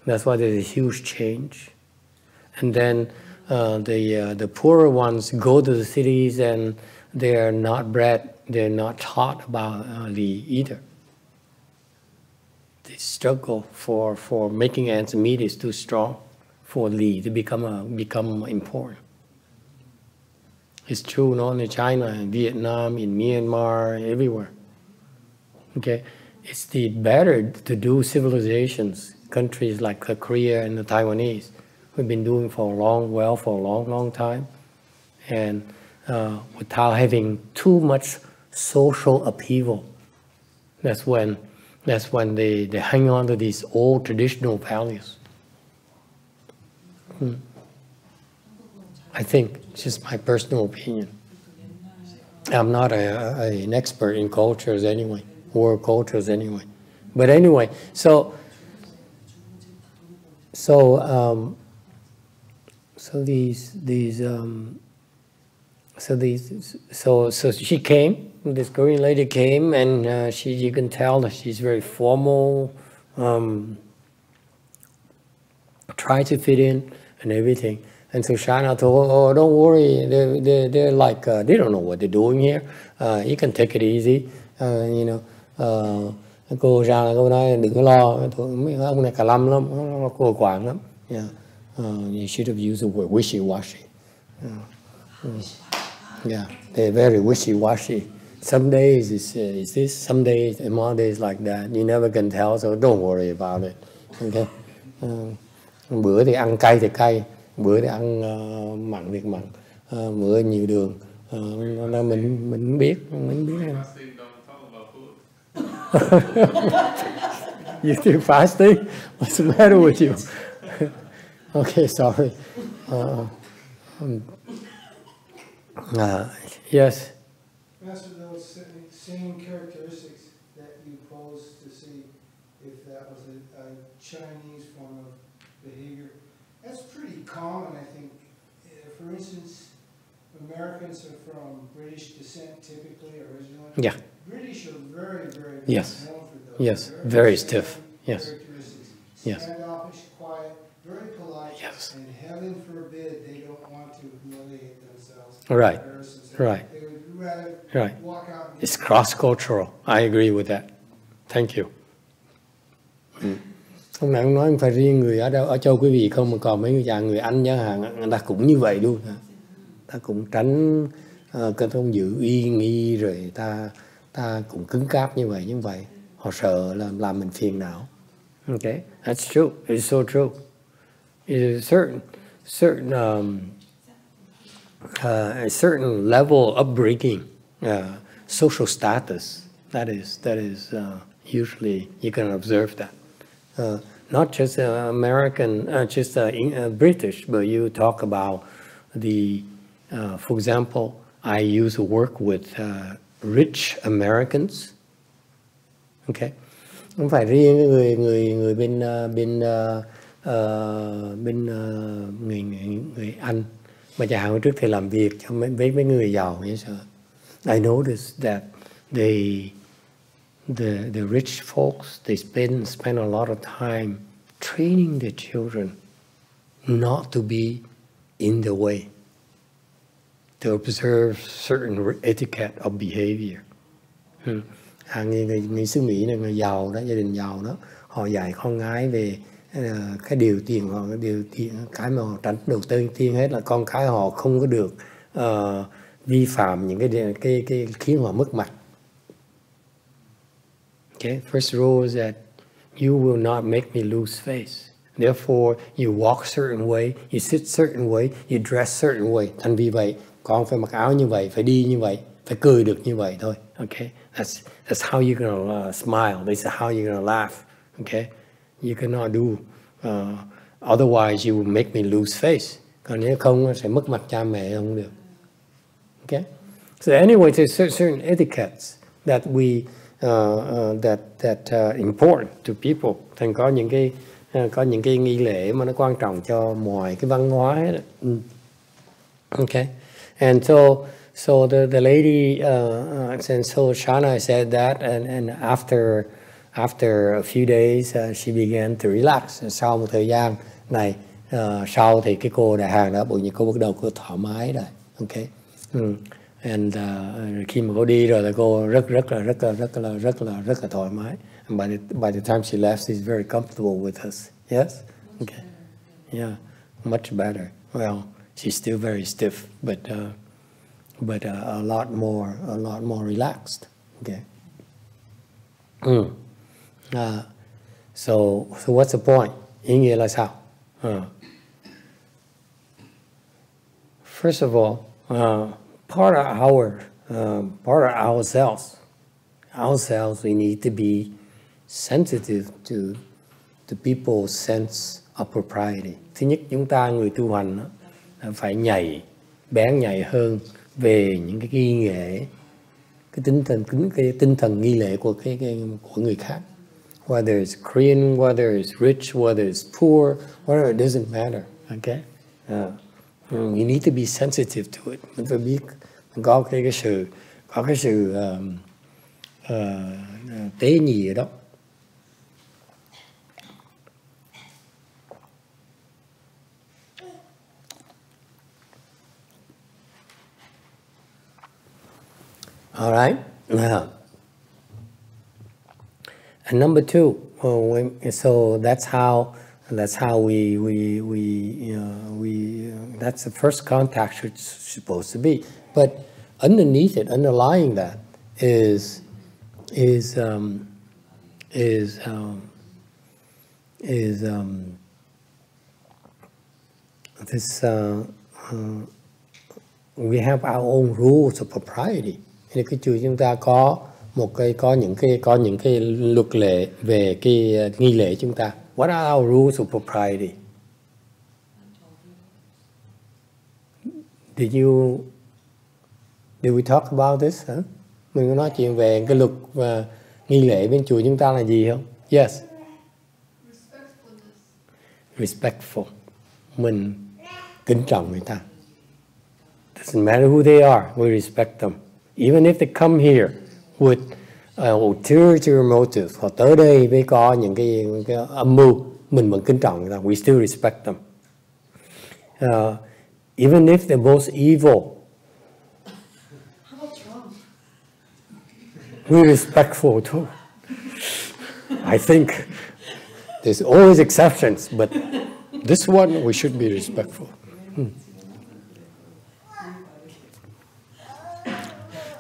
That's why there's a huge change. And then the poorer ones go to the cities and they're not bred, they're not taught about Li either. The struggle for making ends meet is too strong for Li to become important. It's true not only in China, in Vietnam, in Myanmar, everywhere. Okay, it's the better to do civilizations, countries like Korea and the Taiwanese, we've been doing for a long time, and without having too much social upheaval. That's when they hang on to these old traditional values. I think it's just my personal opinion. I'm not an expert in cultures anyway, world cultures anyway. But anyway, so she came. This Korean lady came, and you can tell that she's very formal. Try to fit in and everything. And so China told, oh, don't worry, they're like, they don't know what they're doing here. You can take it easy, you know. Cô ra là cô nói đừng có lo, mấy ông này cà lâm lắm, cô quản lắm. Yeah. You should have used the word wishy-washy. Yeah, they're very wishy-washy. Some days is this, some days, and more days like that. You never can tell, so don't worry about it. Okay. Bữa thì ăn cay thì cay, bữa thì ăn mặn thì mặn, bữa nhiều đường. Mình biết em. You do fasting? What's the matter with you? Okay, sorry. Yes. Master, those same characteristics that you posed to see if that was a Chinese form of behavior, that's pretty common, I think. For instance, Americans are from British descent typically, originally. Yeah. British are very, very yes. known for those. Yes, very stiff. Yes. Characteristics. Yes. Standoffish, quiet, very polite. Yes. And heaven forbid they don't want to humiliate themselves. Right. Right. They would rather Right. walk out and It's cross-cultural. I agree with that. Thank you. Hôm nay ông nói không phải riêng người ở châu quý vị không, mà còn mấy người Anh chẳng hạn, người ta cũng như vậy luôn. Ta cũng tránh cái thông giữ uy nghi, rồi ta cũng cứng cáp như vậy. Họ sợ làm mình phiền não. Okay, that's true. It's so true. It's a certain level of upbringing, social status. That is usually you can observe that. Not just American, just British, but you talk about for example, I used to work with rich Americans. Okay, không phải riêng người bên người Anh, mà chẳng hạn trước thì làm việc với mấy người giàu như sao. I noticed that the rich folks, they spend a lot of time training their children not to be in the way, to observe certain etiquette of behavior. Người xứ Mỹ này, người giàu đó, gia đình giàu đó, họ dạy con gái về cái điều tiền họ, cái mà họ tránh đầu tiên hết là con cái họ không có được vi phạm những cái khiến họ mất mặt. Okay, first rule is that you will not make me lose face. Therefore, you walk a certain way, you sit a certain way, you dress a certain way. Thành vì vậy, con phải mặc áo như vậy, phải đi như vậy, phải cười được như vậy thôi. Okay, that's how you're gonna smile. This is how you're gonna laugh. Okay, you cannot do otherwise you will make me lose face. Còn nếu không sẽ mất mặt cha mẹ không được. Okay, so anyway, there's certain etiquettes that we important to people. Thành có những cái nghi lễ mà nó quan trọng cho mọi cái văn hóa hết. Okay, and so the lady and so Shana said that, and after a few days she began to relax. Sau một thời gian này, sau thì cái cô đại hàng đó, cô bắt đầu cô thoải mái rồi. Okay, and khi mà cô đi rồi là cô rất là thoải mái. And by the time she left, she's very comfortable with us. Yes, okay, yeah, much better. Well, she's still very stiff, but a lot more relaxed. Okay. So what's the point? Ý nghĩa là sao? First of all, part of ourselves, we need to be sensitive to people's sense of propriety. Thứ nhất, chúng ta người tu hành phải bén nhạy hơn về những cái nghi lễ, cái tinh thần nghi lễ của người khác. Whether it's Korean, whether it's rich, whether it's poor, whatever, it doesn't matter. Okay, you need to be sensitive to it. Mình phải biết có cái sự tế nhị ở đó. All right. And number two, so that's how that's the first contact supposed to be. But underneath it, underlying that is this. We have our own rules of propriety. Nên cái chùa chúng ta có những cái luật lệ về cái nghi lễ chúng ta. What are our rules of propriety? Did we talk about this? Huh? Mình có nói chuyện về cái luật và nghi lễ bên chùa chúng ta là gì không? Yes. Respectful. Mình kính trọng người ta. Doesn't matter who they are, we respect them. Even if they come here with ulterior motives, hoặc tới đây với có những cái âm mưu, mình vẫn kính trọng người ta. We still respect them. Even if they're both evil, we're respectful too. I think there's always exceptions, but this one we should be respectful.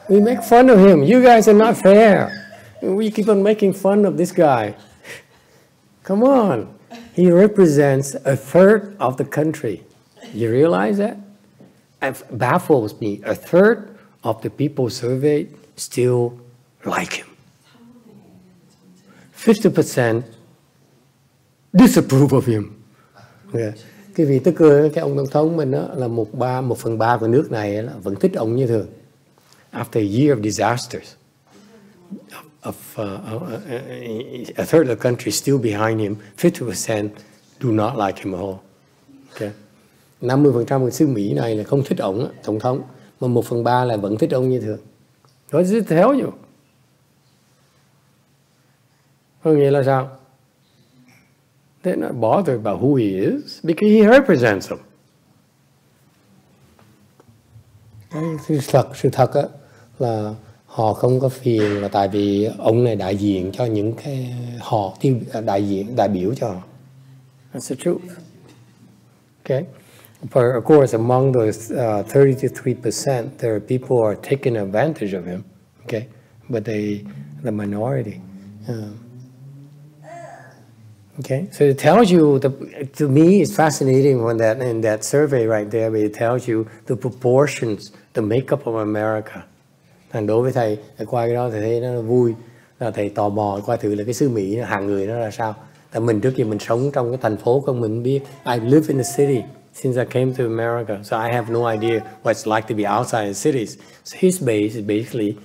We make fun of him. You guys are not fair. We keep on making fun of this guy. Come on. He represents a third of the country. You realize that? It baffles me. A third of the people surveyed still like him. 50% disapprove of him. Yeah. Cái vì tức cười cái ông tổng thống mình đó là 1/3 của nước này là vẫn thích ông như thường. After a year of disasters, a third of the country still behind him, 50% do not like him at all. Okay. 50% người xứ Mỹ này là không thích ông, tổng thống, mà 1/3 là vẫn thích ông như thường. What does it tell you? Có nghĩa là sao? They're not bothered about who he is because he represents them. Sự thật á, là họ không có phiền là tại vì ông này đại diện cho những cái họ đại biểu cho họ. That's the truth. Okay. But of course, among those 33%, there are people who are taking advantage of him. Okay, but the minority. Okay, so it tells you, to me it's fascinating when in that survey right there, but it tells you the proportions, the makeup of America. Đối với thầy qua cái đó thầy thấy nó vui, là thầy tò mò qua thử là cái xứ Mỹ hàng người nó là sao. Tại mình trước kia mình sống trong cái thành phố không, mình biết I live in the city since I came to America, so I have no idea what it's like to be outside the cities. So his base is basically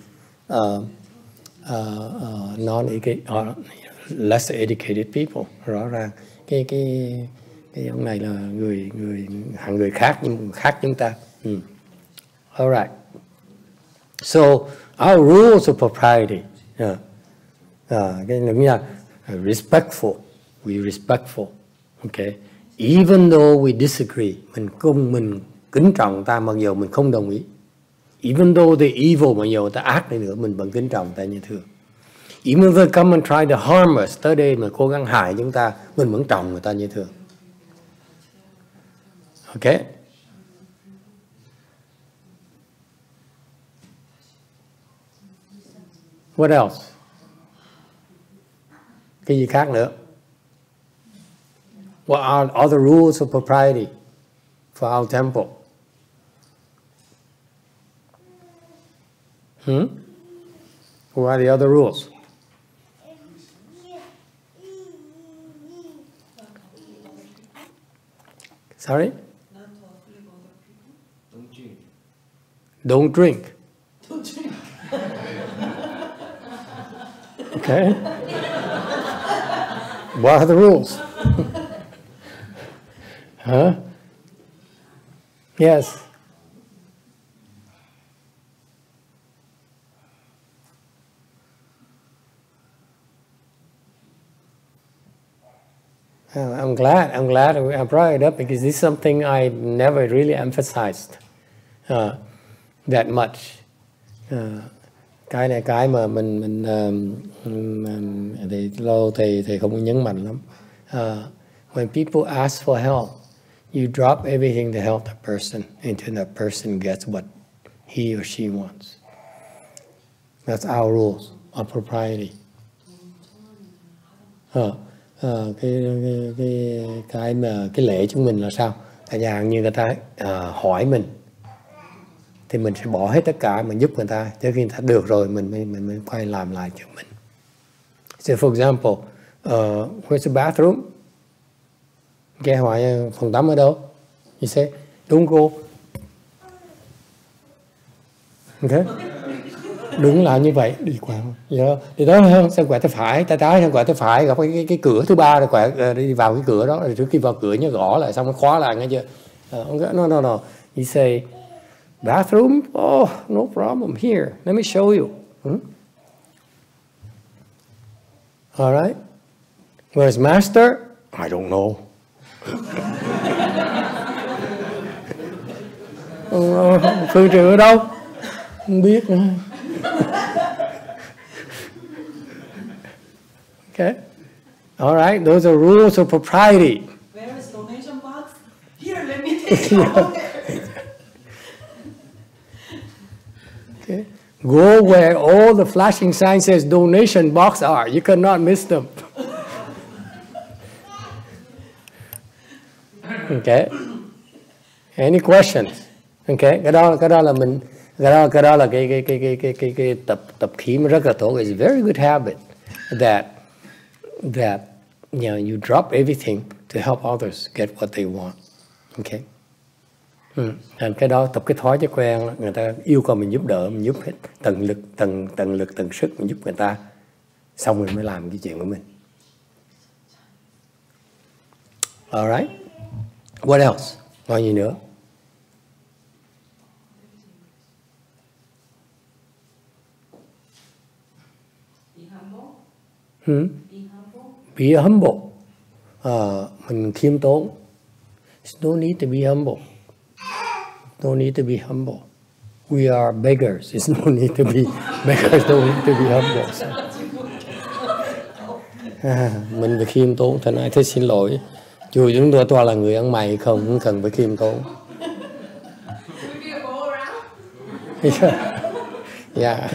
less educated people. Rõ ràng cái ông này là hàng người khác, nhưng khác chúng ta. All right. So our rules of propriety, cái như là respectful, we respectful, okay. Even though we disagree, mình kính trọng ta mặc dù mình không đồng ý. Even though they're evil, mặc dù ta ác đi nữa, mình vẫn kính trọng ta như thường. Even if they come and try to harm us, tới đây mà cố gắng hại chúng ta, mình vẫn trọng người ta như thường. Okay. What else? Cái gì khác nữa? What are other rules of propriety for our temple? What are the other rules? Sorry? Don't drink. Okay. What are the rules? Huh? Yes. I'm glad I brought it up because this is something I never really emphasized that much. Cái này cái mà mình thì lâu thầy không có nhấn mạnh lắm. When people ask for help, you drop everything to help the person until the person gets what he or she wants. That's our rules of propriety. Cái lễ chúng mình là sao? Tại dạng như người ta hỏi mình thì mình sẽ bỏ hết tất cả mình giúp người ta, cho khi người ta được rồi mình quay làm lại cho mình. So for example, where's the bathroom? Nghe hỏi phòng tắm ở đâu? You say, don't go. Okay. Đừng làm như vậy, đi qua. Thì đó hơn, sang quẹo tay phải, tay trái sang quẹo tay phải, gặp cái cửa thứ ba rồi quẹo đi vào cái cửa đó, rồi trước khi vào cửa nhớ gõ lại xong nó khóa lại nghe chưa? No. You say, bathroom? Oh, no problem. Here, let me show you. All right. Where's master? I don't know. Phương trường ở đâu? Không biết nữa. Okay. All right. Those are rules of propriety. Where is donation box? Here, let me take it out there. Okay. Go where all the flashing signs says donation box are. You cannot miss them. Okay. Any questions? Okay. Cái đó là mình cái đó là cái tập khí mà rất là tốt. It's a very good habit that you know, you drop everything to help others get what they want. Okay. Cái đó tập cái thói cho quen, người ta yêu cầu mình giúp đỡ, mình giúp hết tận lực tận sức mình giúp người ta, xong rồi mới làm cái chuyện của mình. Alright. What else? Còn gì nữa? Be humble. Mình khiêm tốn. No need to be humble. No need to be humble. We are beggars. There's no need to be beggars. No need to be humble. Mình phải khiêm tốn. Thành ai thấy xin lỗi. Dù chúng tôi toàn là người ăn mày không cần phải khiêm tốn. Yeah.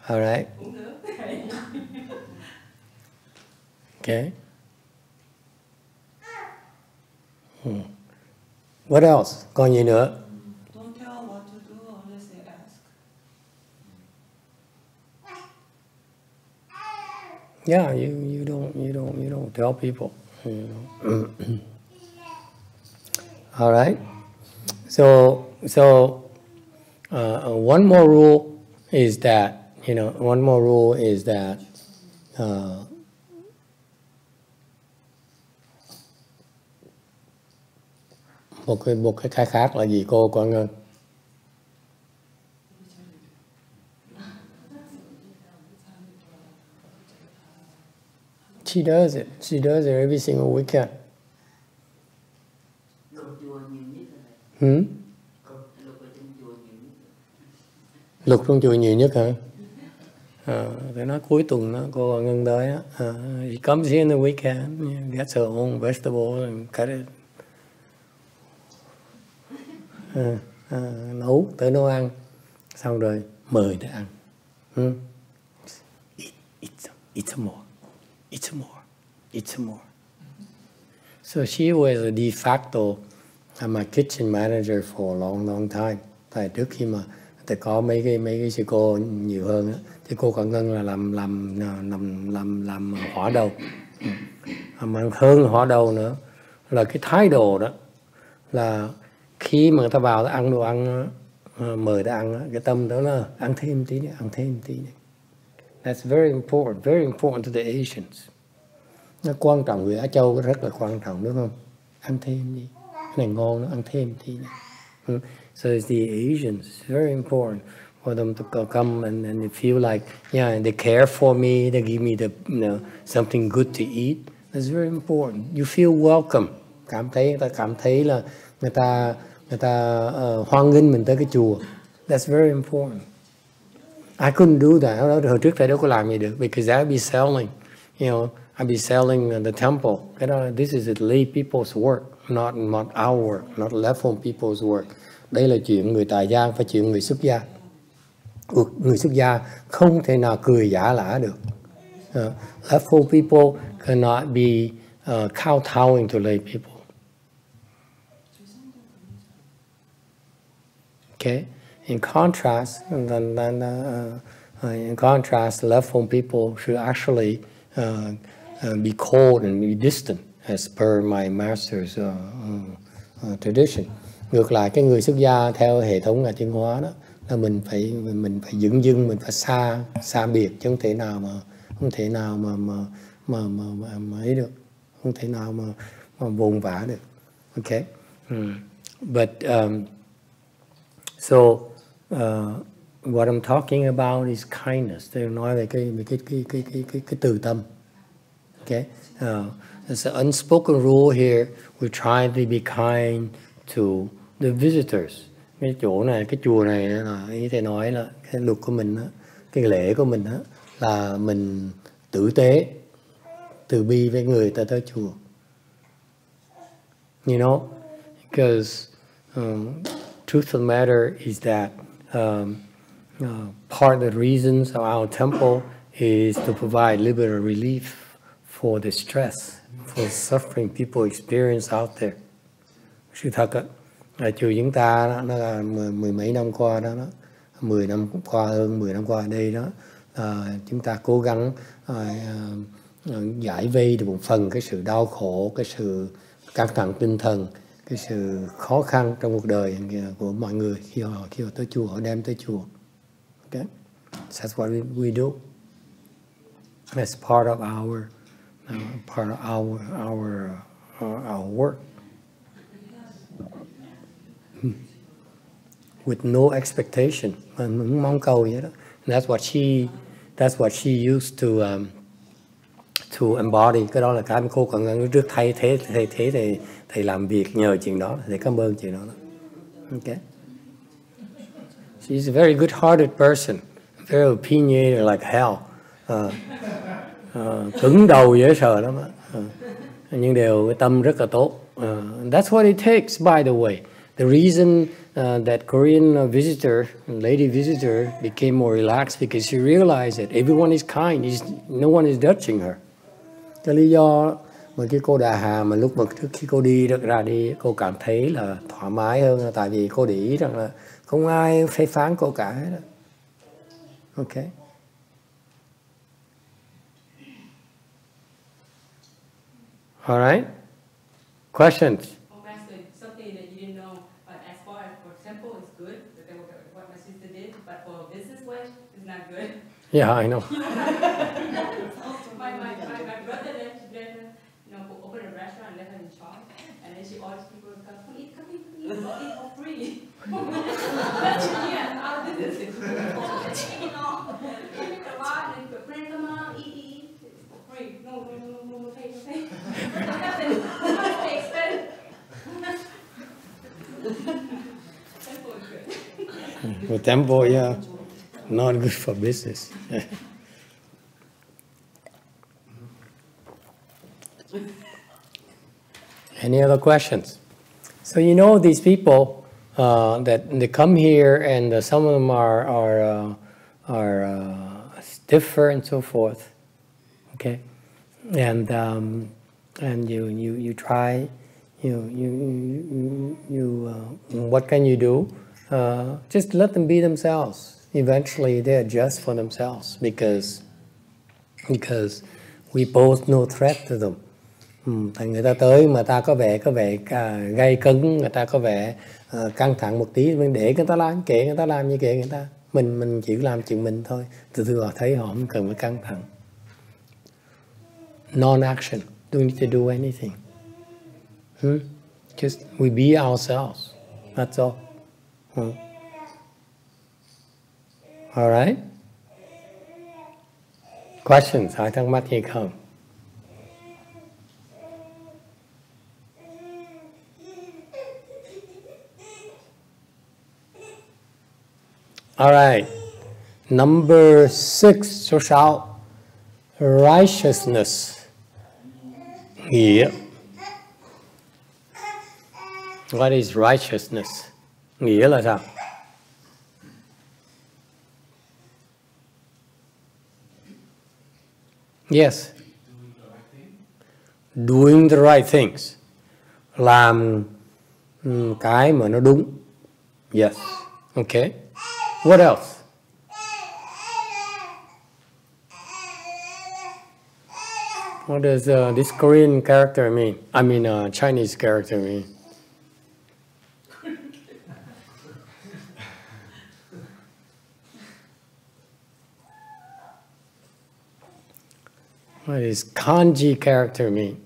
All right. Okay. What else? Còn gì nữa? Don't tell what to do unless Yeah, you don't tell people. You know. All right. So one more rule is that một cái khác là gì cô Quang Ngân? She does it every single weekend. Lục trong chùa nhiều nhất hả? Phải nói cuối tuần đó, cô Ngân tới á. She comes here in the weekend, gets her own vegetable and cut it. Nấu, tới nấu ăn, xong rồi mời để ăn. Eat some more. So she was a de facto my kitchen manager for a long time. Tại trước khi mà có mấy cái sư cô nhiều hơn á, thì cô Quảng Ngân là làm hỏa đầu. Mà hơn hỏa đầu nữa là cái thái độ đó là khi mà người ta vào ăn đồ ăn, mời ta ăn, cái tâm đó là ăn thêm tí nữa. That's very important to the Asians. Nó quan trọng, người Á Châu rất là quan trọng, đúng không? Ăn thêm đi, cái này ngon, nó ăn thêm tí nữa. So it's the Asians, it's very important for them to come and they feel like, yeah, they care for me, they give me something good to eat. That's very important. You feel welcome. Người ta cảm thấy là người ta hoan nghênh mình tới cái chùa. That's very important. I couldn't do that. Hồi trước thầy đâu có làm gì được, because I'd be selling, I'd be selling the temple. This is lay people's work, not our work, not leftful people's work. Đây là chuyện người tại gia, phải chuyện người xuất gia. Người xuất gia không thể nào cười giả lả được. Leftful people cannot be kowtowing to lay people. Okay. In contrast, leftful people should actually be cold and be distant, as per my master's tradition. Ngược lại, cái người xuất gia theo hệ thống ngài Tiến Hóa đó là mình phải dửng dưng, mình phải xa biệt, chứ không thể nào mà ấy được, không thể nào mà vùng vã được. Okay. But so what I'm talking about is kindness. Tôi nói về cái từ tâm. Okay. There's an unspoken rule here. We try to be kind to the visitors. Cái chùa này là ý thầy nói là cái luật của mình đó, cái lễ của mình đó là mình tử tế, từ bi với người ta tới chùa. You know, because truth of the matter is that part of the reasons of our temple is to provide liberal relief for the stress, for suffering people experience out there. Sự thật á, là chùa chúng ta đó, nó là mười mấy năm qua đó, 10 năm qua, hơn 10 năm qua ở đây đó, chúng ta cố gắng giải vây được một phần cái sự đau khổ, cái sự căng thẳng tinh thần, cái sự khó khăn trong cuộc đời của mọi người khi họ tới chùa, họ đem tới chùa. Okay? That's what we do. That's part of our work. With no expectation, mình mong cầu vậy đó. And that's what she used to embody. Cái đó là cái cô còn trước thầy làm việc nhờ chuyện đó, thầy cảm ơn chuyện đó. Okay. She's a very good-hearted person, very opinionated like hell. Cứng đầu dễ sợ lắm á. Nhưng đều cái tâm rất là tốt. That's what it takes, by the way. The reason that Korean lady visitor became more relaxed because she realized that everyone is kind, no one is judging her. Cái lý do mà cái cô Đà Hà mà lúc mà trước khi cô đi ra đi, cô cảm thấy là thoải mái hơn là tại vì cô để ý rằng là không ai phê phán cô cả hết. Okay. All right? Questions? Oh, Master, something that you didn't know, but as far as for temple, it's good. That what my sister did, but for business way, it's not good. Yeah, I know. my brother let her, open a restaurant and let her in charge, and then she orders people to come eat for free. But yeah, our business is eat a lot and bring them out, eat for free. No, pay. Pay expense. Temple is good. The temple, yeah, not good for business. Any other questions? So these people that they come here, and some of them are stiffer and so forth. Okay, and you try. What can you do? Just let them be themselves. Eventually, they adjust for themselves because we pose no threat to them. Thành người ta tới mà ta có vẻ gay cứng, người ta có vẻ căng thẳng một tí, mình để người ta làm, kệ người ta làm như kệ người ta, mình chỉ làm chuyện mình thôi. Từ từ họ thấy họ không cần phải căng thẳng. Non-action, don't need to do anything. Just we be ourselves. That's all. All right? Questions? Ai thắc mắc gì không? All right. Number 6, số 6. Righteousness. Nghĩa. What is righteousness? Nghĩa là sao? Yes. Doing the right things. Làm cái mà nó đúng. Yes. Okay. What else? What does this Korean character mean? I mean, Chinese character mean? What does kanji character mean?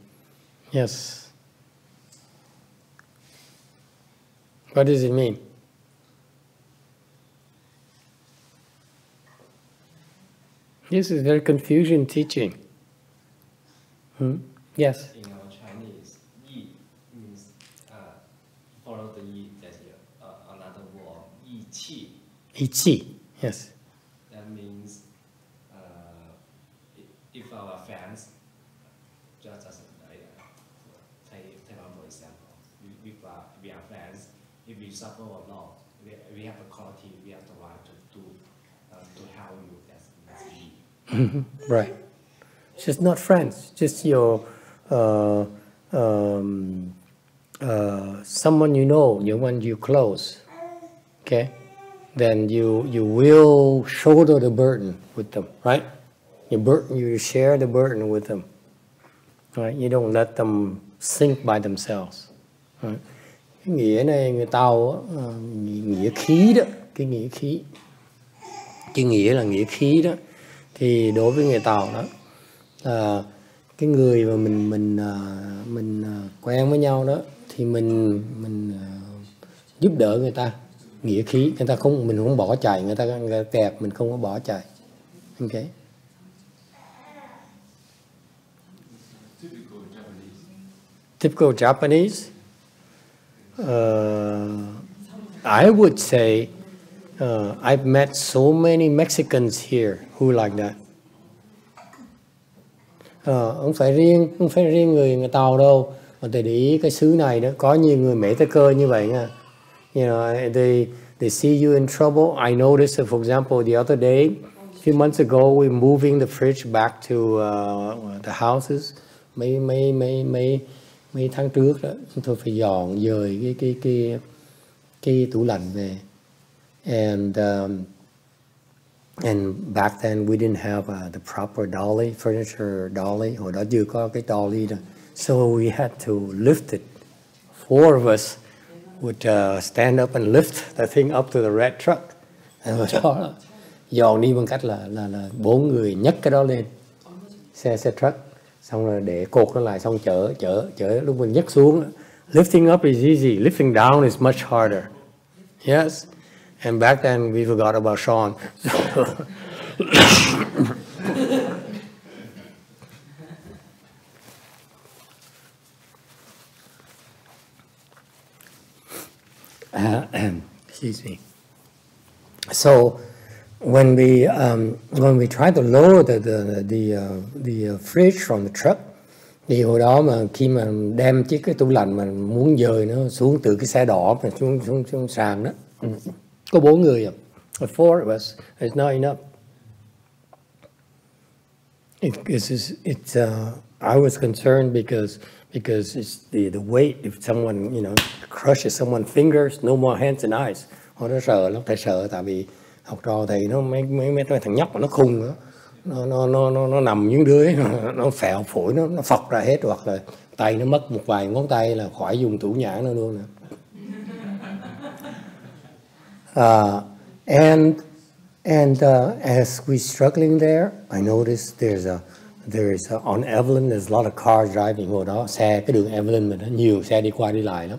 Yes. What does it mean? This is very confusing teaching. Yes. In our Chinese, yi means follow the yi. There's another word, yi qi. Yi qi. Yes. That means if our fans, just as take one for example, we are fans. If we suffer a lot, we have the quality, we have the right to help you. That's yi. Right. It's just not friends, just your someone you know, the one you close. Okay, then you will shoulder the burden with them, right? You share the burden with them, right? You don't let them sink by themselves. Right? Cái nghĩa này người Tàu nghĩa khí đó, cái nghĩa khí, cái nghĩa là nghĩa khí đó. Thì đối với người Tàu đó, cái người mà mình quen với nhau đó, thì mình giúp đỡ người ta, nghĩa khí, người ta không, mình không bỏ chạy, người ta kẹp mình không có bỏ chạy. Okay. Typical Japanese. I would say I've met so many Mexicans here who like that. Không phải riêng người Tàu đâu, mà để ý cái xứ này đó có nhiều người Mễ Tây Cơ như vậy nha. You know, they see you in trouble. I noticed, for example, the other day, a few months ago, we're moving the fridge back to the houses. Mấy tháng trước đó, chúng tôi phải dọn dời cái tủ lạnh về. And back then we didn't have the proper dolly, furniture dolly. Hồi đó chưa có cái dolly đó. So we had to lift it. 4 of us would stand up and lift the thing up to the red truck. Đó dòn đi bằng cách là 4 người nhấc cái đó lên xe truck, xong rồi để cột nó lại, xong chở lúc mình nhấc xuống. Lifting up is easy, lifting down is much harder. Yes, and back then we forgot about Sean. Excuse me. So when we try to lower the fridge from the truck, thì hồi đó mà khi mà đem chiếc cái tủ lạnh mà muốn dời nó xuống từ cái xe đỏ mà xuống sàn đó, có 4 người à, 4 of us, it's not enough. I was concerned because it's the weight. If someone crushes someone's fingers, no more hands and eyes. Họ nó sợ lắm, thầy sợ tại vì học trò thầy nó mấy thằng nhóc nó khùng đó. Nó nằm dưới dưới, nó phèo phổi, nó phọc ra hết, hoặc là tay nó mất một vài ngón tay là khỏi dùng tủ nhã nó luôn nè. As we struggling there, I noticed there's on Evelyn there's a lot of cars driving. Hồi đó xe cái đường Evelyn mình nhiều xe đi qua đi lại lắm.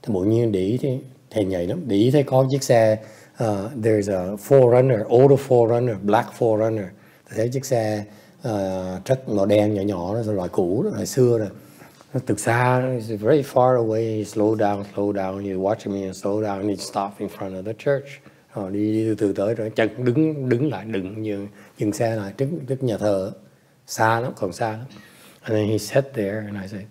Thì bỗng nhiên để ý thấy thầy nhảy lắm, để ý thấy có chiếc xe there's a Forerunner, older Forerunner, black Forerunner. Thấy chiếc xe truck màu đen nhỏ đó, loại cũ đó, loại xưa rồi. Nó từ xa, it's very far away, slow down, you watching me and slow down, and he stop in front of the church. Đi từ tới rồi, chân đứng lại, dừng xe lại trước nhà thờ, xa lắm, còn xa lắm. And then he sat there, and I said,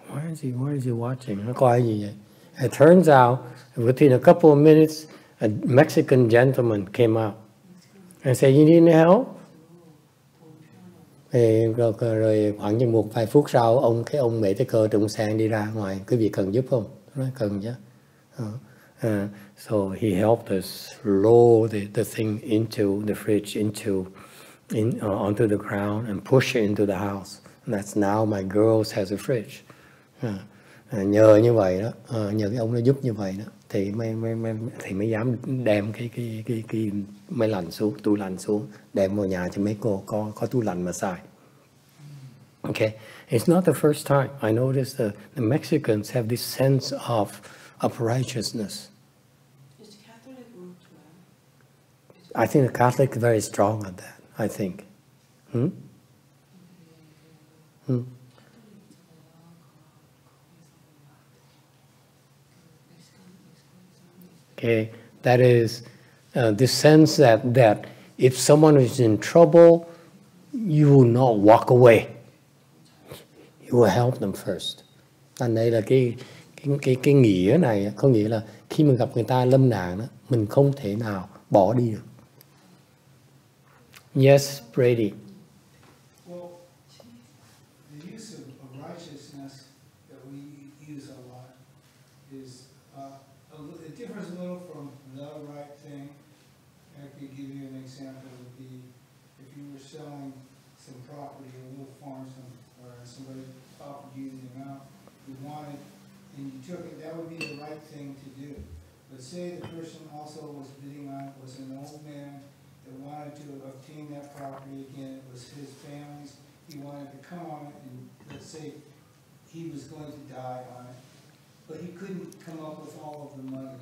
why is he watching? Nó coi gì vậy? It turns out, within a couple of minutes, a Mexican gentleman came out and said, you need help? Rồi khoảng chừng một vài phút sau, ông mẹ tới cơ trong xe đi ra ngoài, quý vị cần giúp không? Nói cần chứ. So he helped us lower the thing into the fridge, onto the ground and push it into the house. And that's now my girls has a fridge. Nhờ như vậy đó, nhờ cái ông nó giúp như vậy đó, thì mới dám đem cái máy lạnh xuống, tủ lạnh xuống, đem vào nhà cho mấy cô có tủ lạnh mà xài. Okay, it's not the first time. I noticed the Mexicans have this sense of righteousness. It's Catholic root, I think the Catholic is very strong at that. I think. Okay, that is the sense that if someone is in trouble, you will not walk away. You will help them first. Thành đây là cái nghĩa này có nghĩa là khi mình gặp người ta lâm nạn đó, mình không thể nào bỏ đi được. Yes, Brady. Well, the use of righteousness that we use a lot is it differs a little from the right thing. I could give you an example. Would be if you were selling some property, a little farm, or somebody offered you the amount you wanted, and you took it. That would be the right thing to do. But say the person also was bidding on it, was an old man that wanted to obtain that property again. It was his family's. He wanted to come on it, and let's say he was going to die on it, but he couldn't come up with all of the money.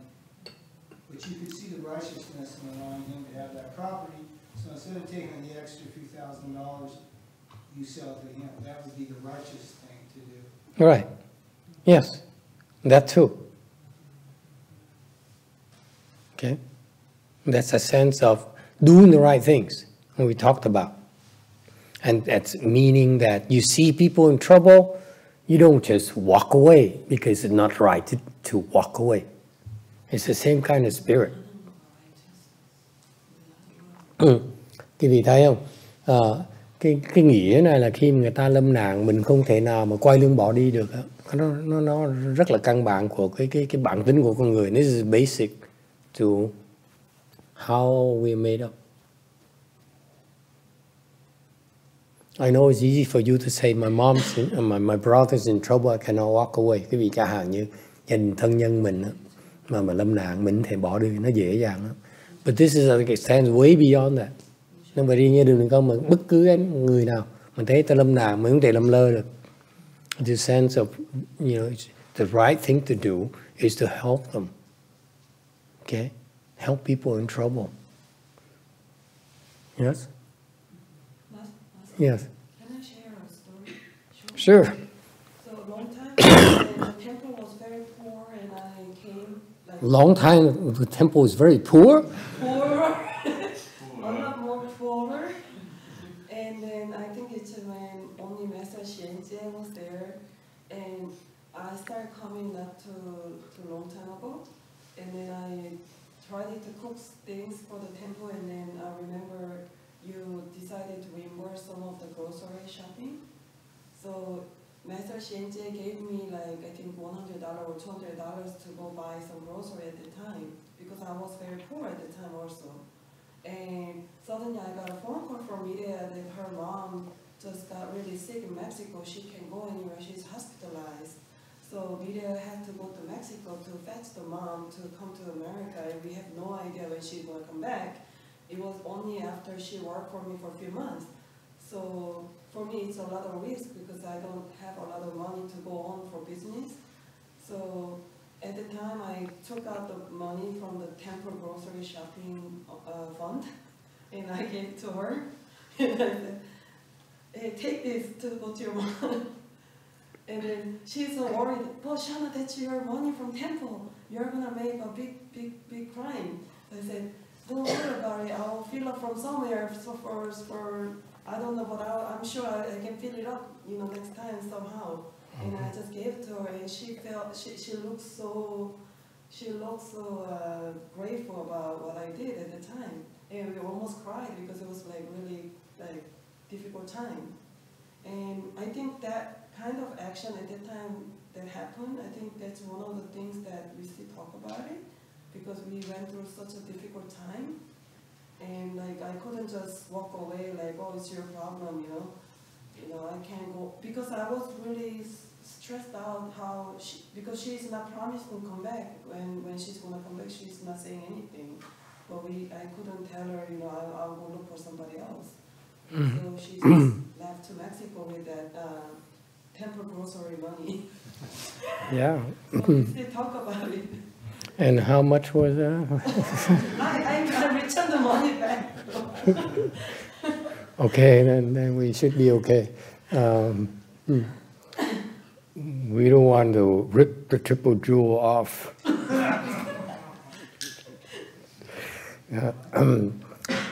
But you could see the righteousness in allowing him to have that property. So instead of taking the extra few $1,000s, you sell to him. That would be the righteous thing to do. Right. Yes, that too. Okay, that's a sense of doing the right things we talked about. And that's meaning that you see people in trouble, you don't just walk away because it's not right to walk away. It's the same kind of spirit. Quý vị thấy không? Cái nghĩa này là khi người ta lâm nạn, mình không thể nào mà quay lưng bỏ đi được. Nó rất là căn bản của cái bản tính của con người. This is basic to how we made up. I know it's easy for you to say my mom's my brother's in trouble, I cannot walk away. Cái vị cha hàng như nhìn thân nhân mình mà lâm nạn mình thì bỏ đi nó dễ dàng lắm. But this is like extends way beyond that. Nhưng mà riêng như đừng có mà bất cứ người nào mình thấy ta lâm nạn mình không thể lâm lơ được. The sense of, you know, the right thing to do is to help them. Okay, help people in trouble. Yes. Yes. Can I share a story? Sure. So a long time ago, the temple was very poor, and I came like Long time the temple was very poor. poorer, a lot more poorer. And then I think it's when only Master Xianjie was there, and I started coming not too long time ago, and then I tried to cook things for the temple, and then I remember you decided to reimburse some of the grocery shopping. So Master Xianjie gave me like I think $100 or $200 to go buy some grocery at the time because I was very poor at the time also. And suddenly I got a phone call from Lydia that her mom just got really sick in Mexico. She can't go anywhere. She's hospitalized. So Lydia had to go to Mexico to fetch the mom to come to America, and we have no idea when she's going to come back. It was only after she worked for me for a few months. So for me, it's a lot of risk because I don't have a lot of money to go on for business. So at the time, I took out the money from the temple grocery shopping fund, and I gave it to her. And I said, hey, take this to go to your mom. And then she's so worried, oh, Shana, that's your money from temple. You're going to make a big crime. I said, don't worry about it. I'll fill up from somewhere for I don't know, but I'm sure I can fill it up, you know, next time somehow. And I just gave it to her, and she looked so grateful about what I did at the time. And we almost cried because it was like really like difficult time. And I think that kind of action at that time that happened, I think that's one of the things that we still talk about it, because we went through such a difficult time, and like I couldn't just walk away like, oh, it's your problem, you know, I can't go, because I was really stressed out because she's not promised to come back. When she's gonna come back, she's not saying anything, but I couldn't tell her, you know, I'll go look for somebody else. So she just left to Mexico with that temple grocery money. Yeah. So we still talk about it. And how much was that? I returned the money back. Okay, then we should be okay. We don't want to rip the triple jewel off.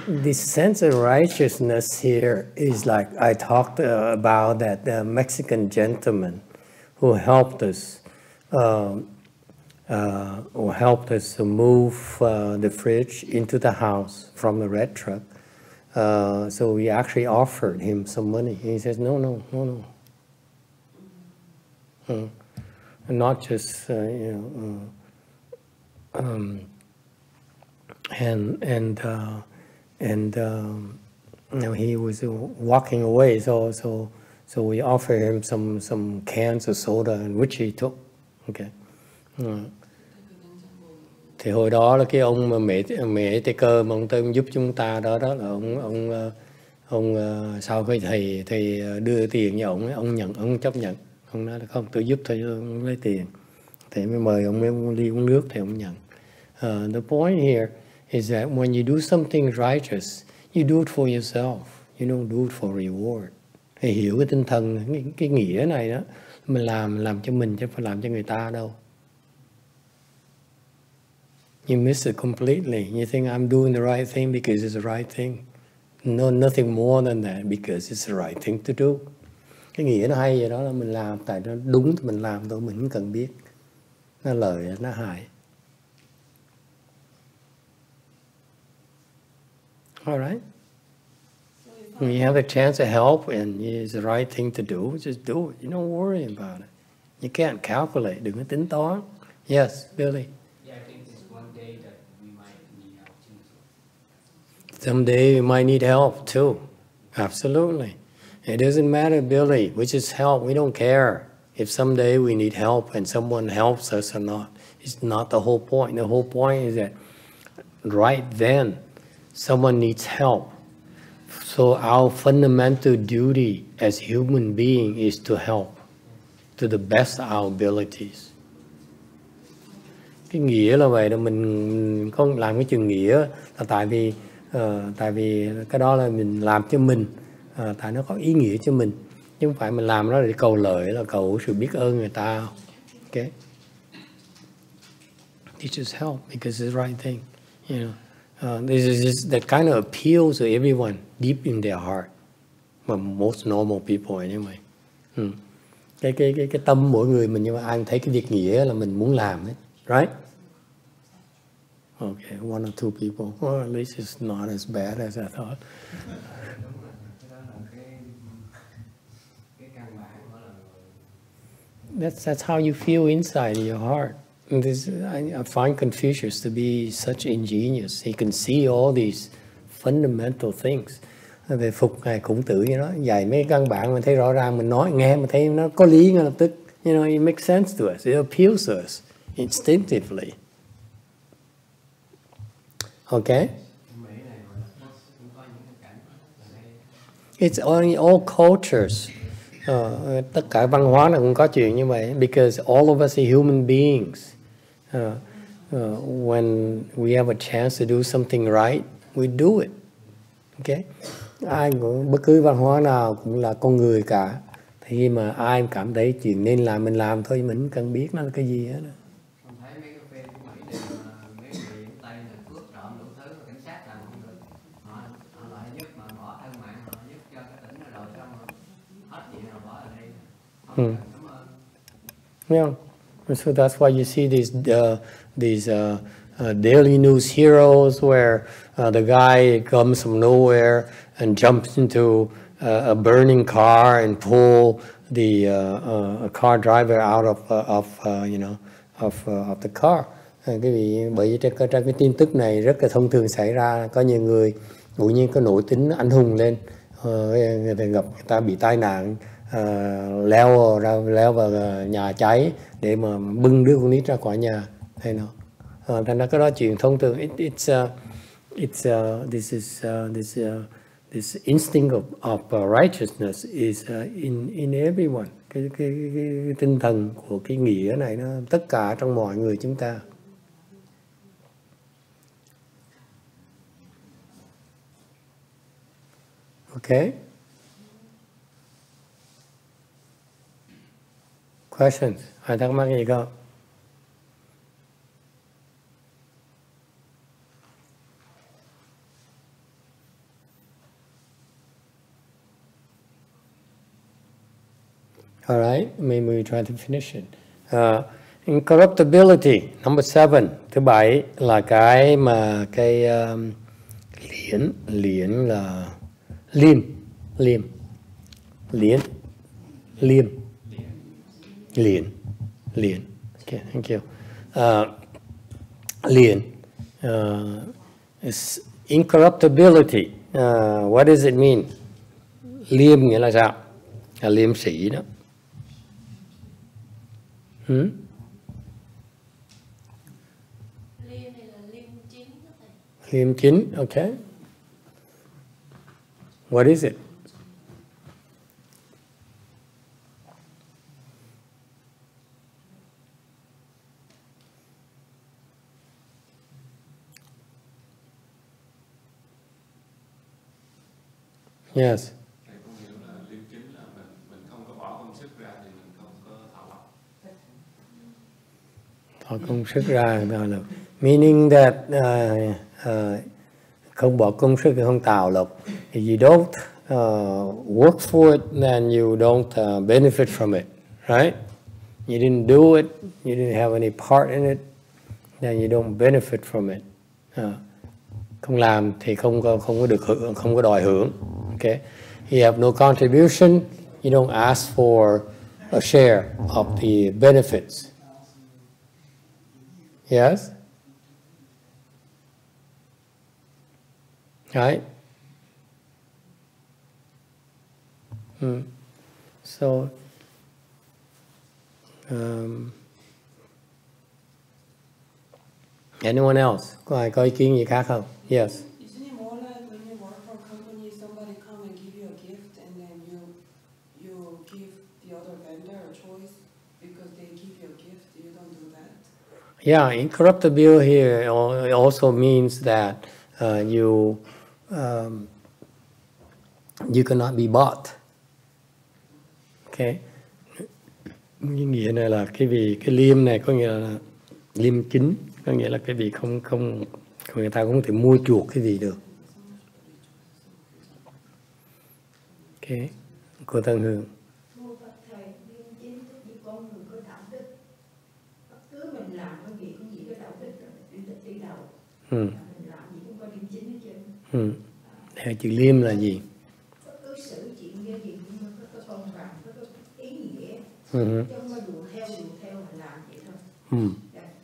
This sense of righteousness here is like I talked about that Mexican gentleman who helped us. Or helped us to move the fridge into the house from the red truck. So we actually offered him some money. He says, no. Not just, you know, he was walking away. So we offered him some cans of soda, and which he took. Okay. Thì hồi đó là cái ông mà mẹ tê cơ mà ông Tâm giúp chúng ta đó là ông sau cái thầy đưa tiền cho ông chấp nhận, ông nói là không, tôi giúp thôi, ông lấy tiền, thầy mới mời ông mới đi uống nước thì ông nhận. The point here is that when you do something righteous, you do it for yourself, you don't do it for reward. Thầy hiểu cái tinh thần, cái nghĩa này đó, mình làm cho mình chứ không phải làm cho người ta đâu. You miss it completely. You think I'm doing the right thing because it's the right thing. No, nothing more than that, because it's the right thing to do. Cái nghĩa nó hay vậy đó là mình làm tại nó đúng thì mình làm thôi, mình không cần biết nó lợi nó hại. All right. When you have a chance to help and it's the right thing to do, just do it. You don't worry about it. You can't calculate. Đừng có tính toán. Yes, Billy. Someday we might need help too. Absolutely. It doesn't matter, Billy. We just help. We don't care if someday we need help and someone helps us or not. It's not the whole point. The whole point is that right then, someone needs help. So our fundamental duty as human being is to help to the best of our abilities. Cái nghĩa là vậy đó, mình có làm cái chừng nghĩa là tại vì cái đó là mình làm cho mình, tại nó có ý nghĩa cho mình, chứ không phải mình làm đó để cầu lợi, là cầu sự biết ơn người ta. Okay? It just help because it's the right thing, you know. This is just that kind of appeals to everyone deep in their heart, but most normal people anyway. Cái tâm mỗi người mình, nhưng mà ai thấy cái việc nghĩa là mình muốn làm hết, right? Okay, one or two people. Well, at least it's not as bad as I thought. That's how you feel inside your heart. And I find Confucius to be such ingenious. He can see all these fundamental things. Về phục Ngài Khổng Tử như đó, dạy mấy căn bản mình thấy rõ ràng, mình nói nghe mình thấy nó có lý ngay lập tức. You know, it makes sense to us. It appeals to us instinctively. Okay? It's only all cultures. Tất cả văn hóa nào cũng có chuyện như vậy. Because all of us are human beings. When we have a chance to do something right, we do it. Okay? Ai cũng, bất cứ văn hóa nào cũng là con người cả. Thì mà ai cảm thấy chuyện nên làm mình làm thôi, mình không cần biết nó là cái gì hết. Yeah, so that's why you see these daily news heroes where the guy comes from nowhere and jumps into a burning car and pull the car driver out of the car. Cái vì bởi vì trên cái tin tức này rất là thông thường xảy ra, có nhiều người ngẫu nhiên có nổi tính anh hùng lên, người ta bị tai nạn, leo vào nhà cháy để mà bưng đứa con nít ra khỏi nhà, hay nó. Thành ra cái đó chuyện thông thường. This instinct of righteousness is in everyone. Cái tinh thần của cái nghĩa này nó tất cả trong mọi người chúng ta. Okay? Questions? Ai thắc mắc gì không? All right, maybe we try to finish it. Incorruptibility, number 7. Thứ 7 là cái mà cái liễn là liêm. Okay, thank you. Liễn is incorruptibility. What does it mean? Liêm nghĩa là sao? Là liêm sĩ đó. Liêm chính, okay. What is it? Yes. Bỏ công sức ra là meaning that không bỏ công sức thì không tạo lộc. If you don't work for it, then you don't benefit from it, right? You didn't do it, you didn't have any part in it, then you don't benefit from it. Không làm thì không có được hưởng, không có đòi hưởng. Okay? You have no contribution, you don't ask for a share of the benefits. Yes? Right? So anyone else? Có ai có ý kiến gì khác không? Yes. Isn't it more like when you work for a company, somebody come and give you a gift, and then you give the other vendor a choice because they give you a gift? You don't do that. Yeah, incorruptibility here also means that you cannot be bought. Okay. Nghĩa này là cái liêm này có nghĩa là liêm chính, có nghĩa là cái vị không người ta cũng không thể mua chuộc cái gì được. Ok, cô Tân Hương. Thưa Phật thầy, liêm chính tức như con người có đạo đức. Bất cứ mình làm cái gì cũng gì có đạo đức rồi, đi đầu. Mình làm gì cũng có liêm chính hết trơn. Theo chữ liêm là gì? Bất cứ sự chuyện cái gì cũng có công bằng, có ý nghĩa. Chứ không có đùa theo mình làm vậy thôi.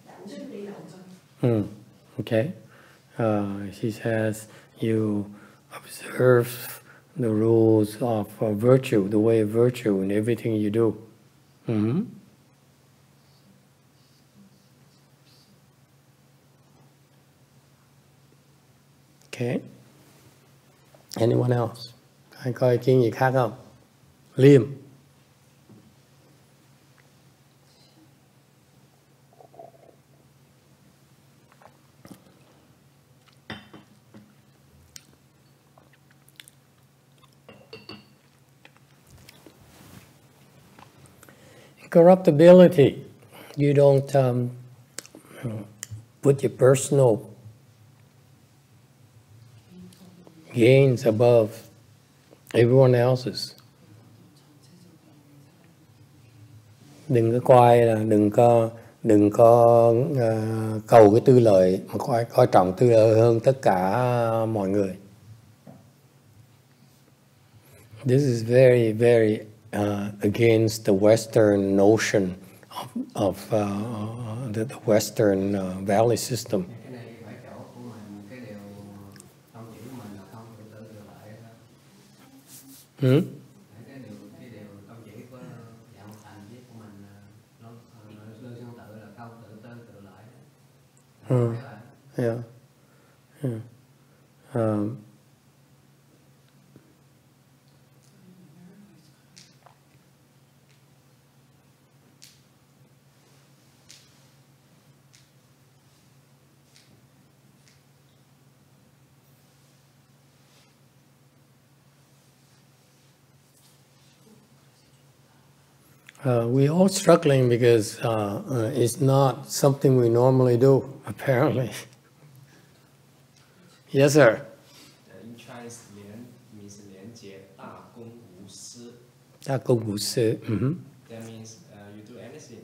Đạo đức đi đầu thôi. Okay. She says you observe the rules of virtue, the way of virtue in everything you do. Okay. Anyone else? Ai có ý kiến gì khác không? Liêm. Incorruptibility. You don't put your personal gains above everyone else's. Đừng có coi là đừng có cầu cái tư lợi mà coi trọng tư lợi hơn tất cả mọi người. This is very, very against the Western notion of the Western value system. Cái này phải chỗ của mình, cái điều tâm chỉ của mình là không tự tự lại thôi. Cái điều tâm chỉ của dạng thành với của mình nó lương tương tự là không tự lại. Yeah. We're all struggling because it's not something we normally do, apparently. Yes, sir. In Chinese, 连 means 连接大公无私. 大公无私. That means you do anything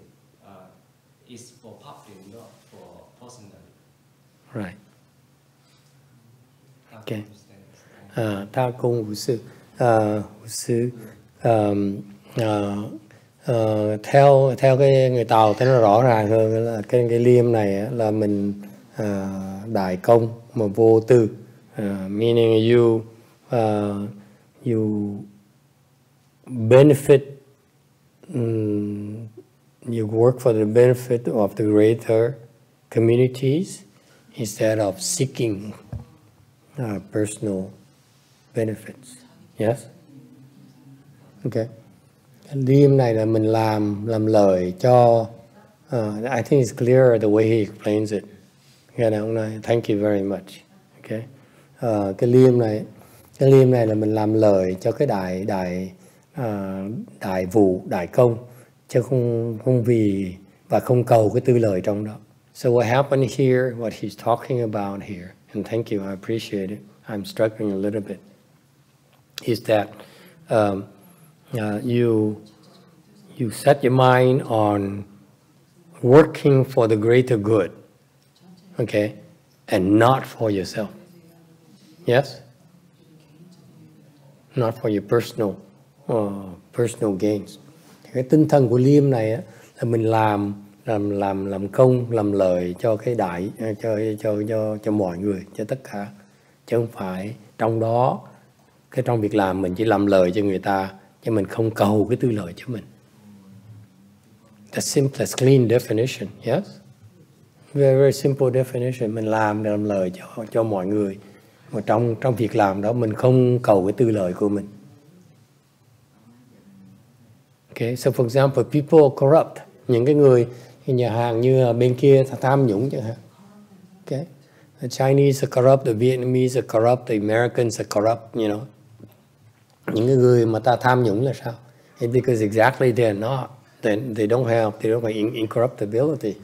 is for public, not for personal. Right. Okay. 大公无私. 无私. Theo cái người Tàu thì nó rõ ràng hơn là cái liêm này là mình đại công mà vô tư, meaning you benefit, you work for the benefit of the greater communities instead of seeking personal benefits. Yes. Okay. Liêm này là mình làm lời cho. I think it's clearer the way he explains it. Thank you very much. Okay. Cái liêm này là mình làm lời cho cái đại vụ, đại công, chứ không vì và không cầu cái tư lợi trong đó. So what happened here, what he's talking about here, and thank you, I appreciate it. I'm struggling a little bit. Is that you set your mind on working for the greater good, okay, and not for yourself. Yes? Not for your personal gains. Cái tinh thần của liêm này là mình làm công, làm lợi cho cái cho mọi người, cho tất cả, chứ không phải trong đó trong việc làm mình chỉ làm lời cho người ta cho mình không cầu cái tư lợi cho mình. The simplest clean definition, yes? Very, very simple definition. Mình làm lợi cho mọi người. Mà trong việc làm đó mình không cầu cái tư lợi của mình. Okay, so for example, people corrupt. Những cái người nhà hàng như bên kia tham nhũng chẳng hạn. Okay, the Chinese are corrupt, the Vietnamese are corrupt, the Americans are corrupt, you know. Những cái người mà ta tham nhũng là sao? It's because exactly they're not. They don't have incorruptibility.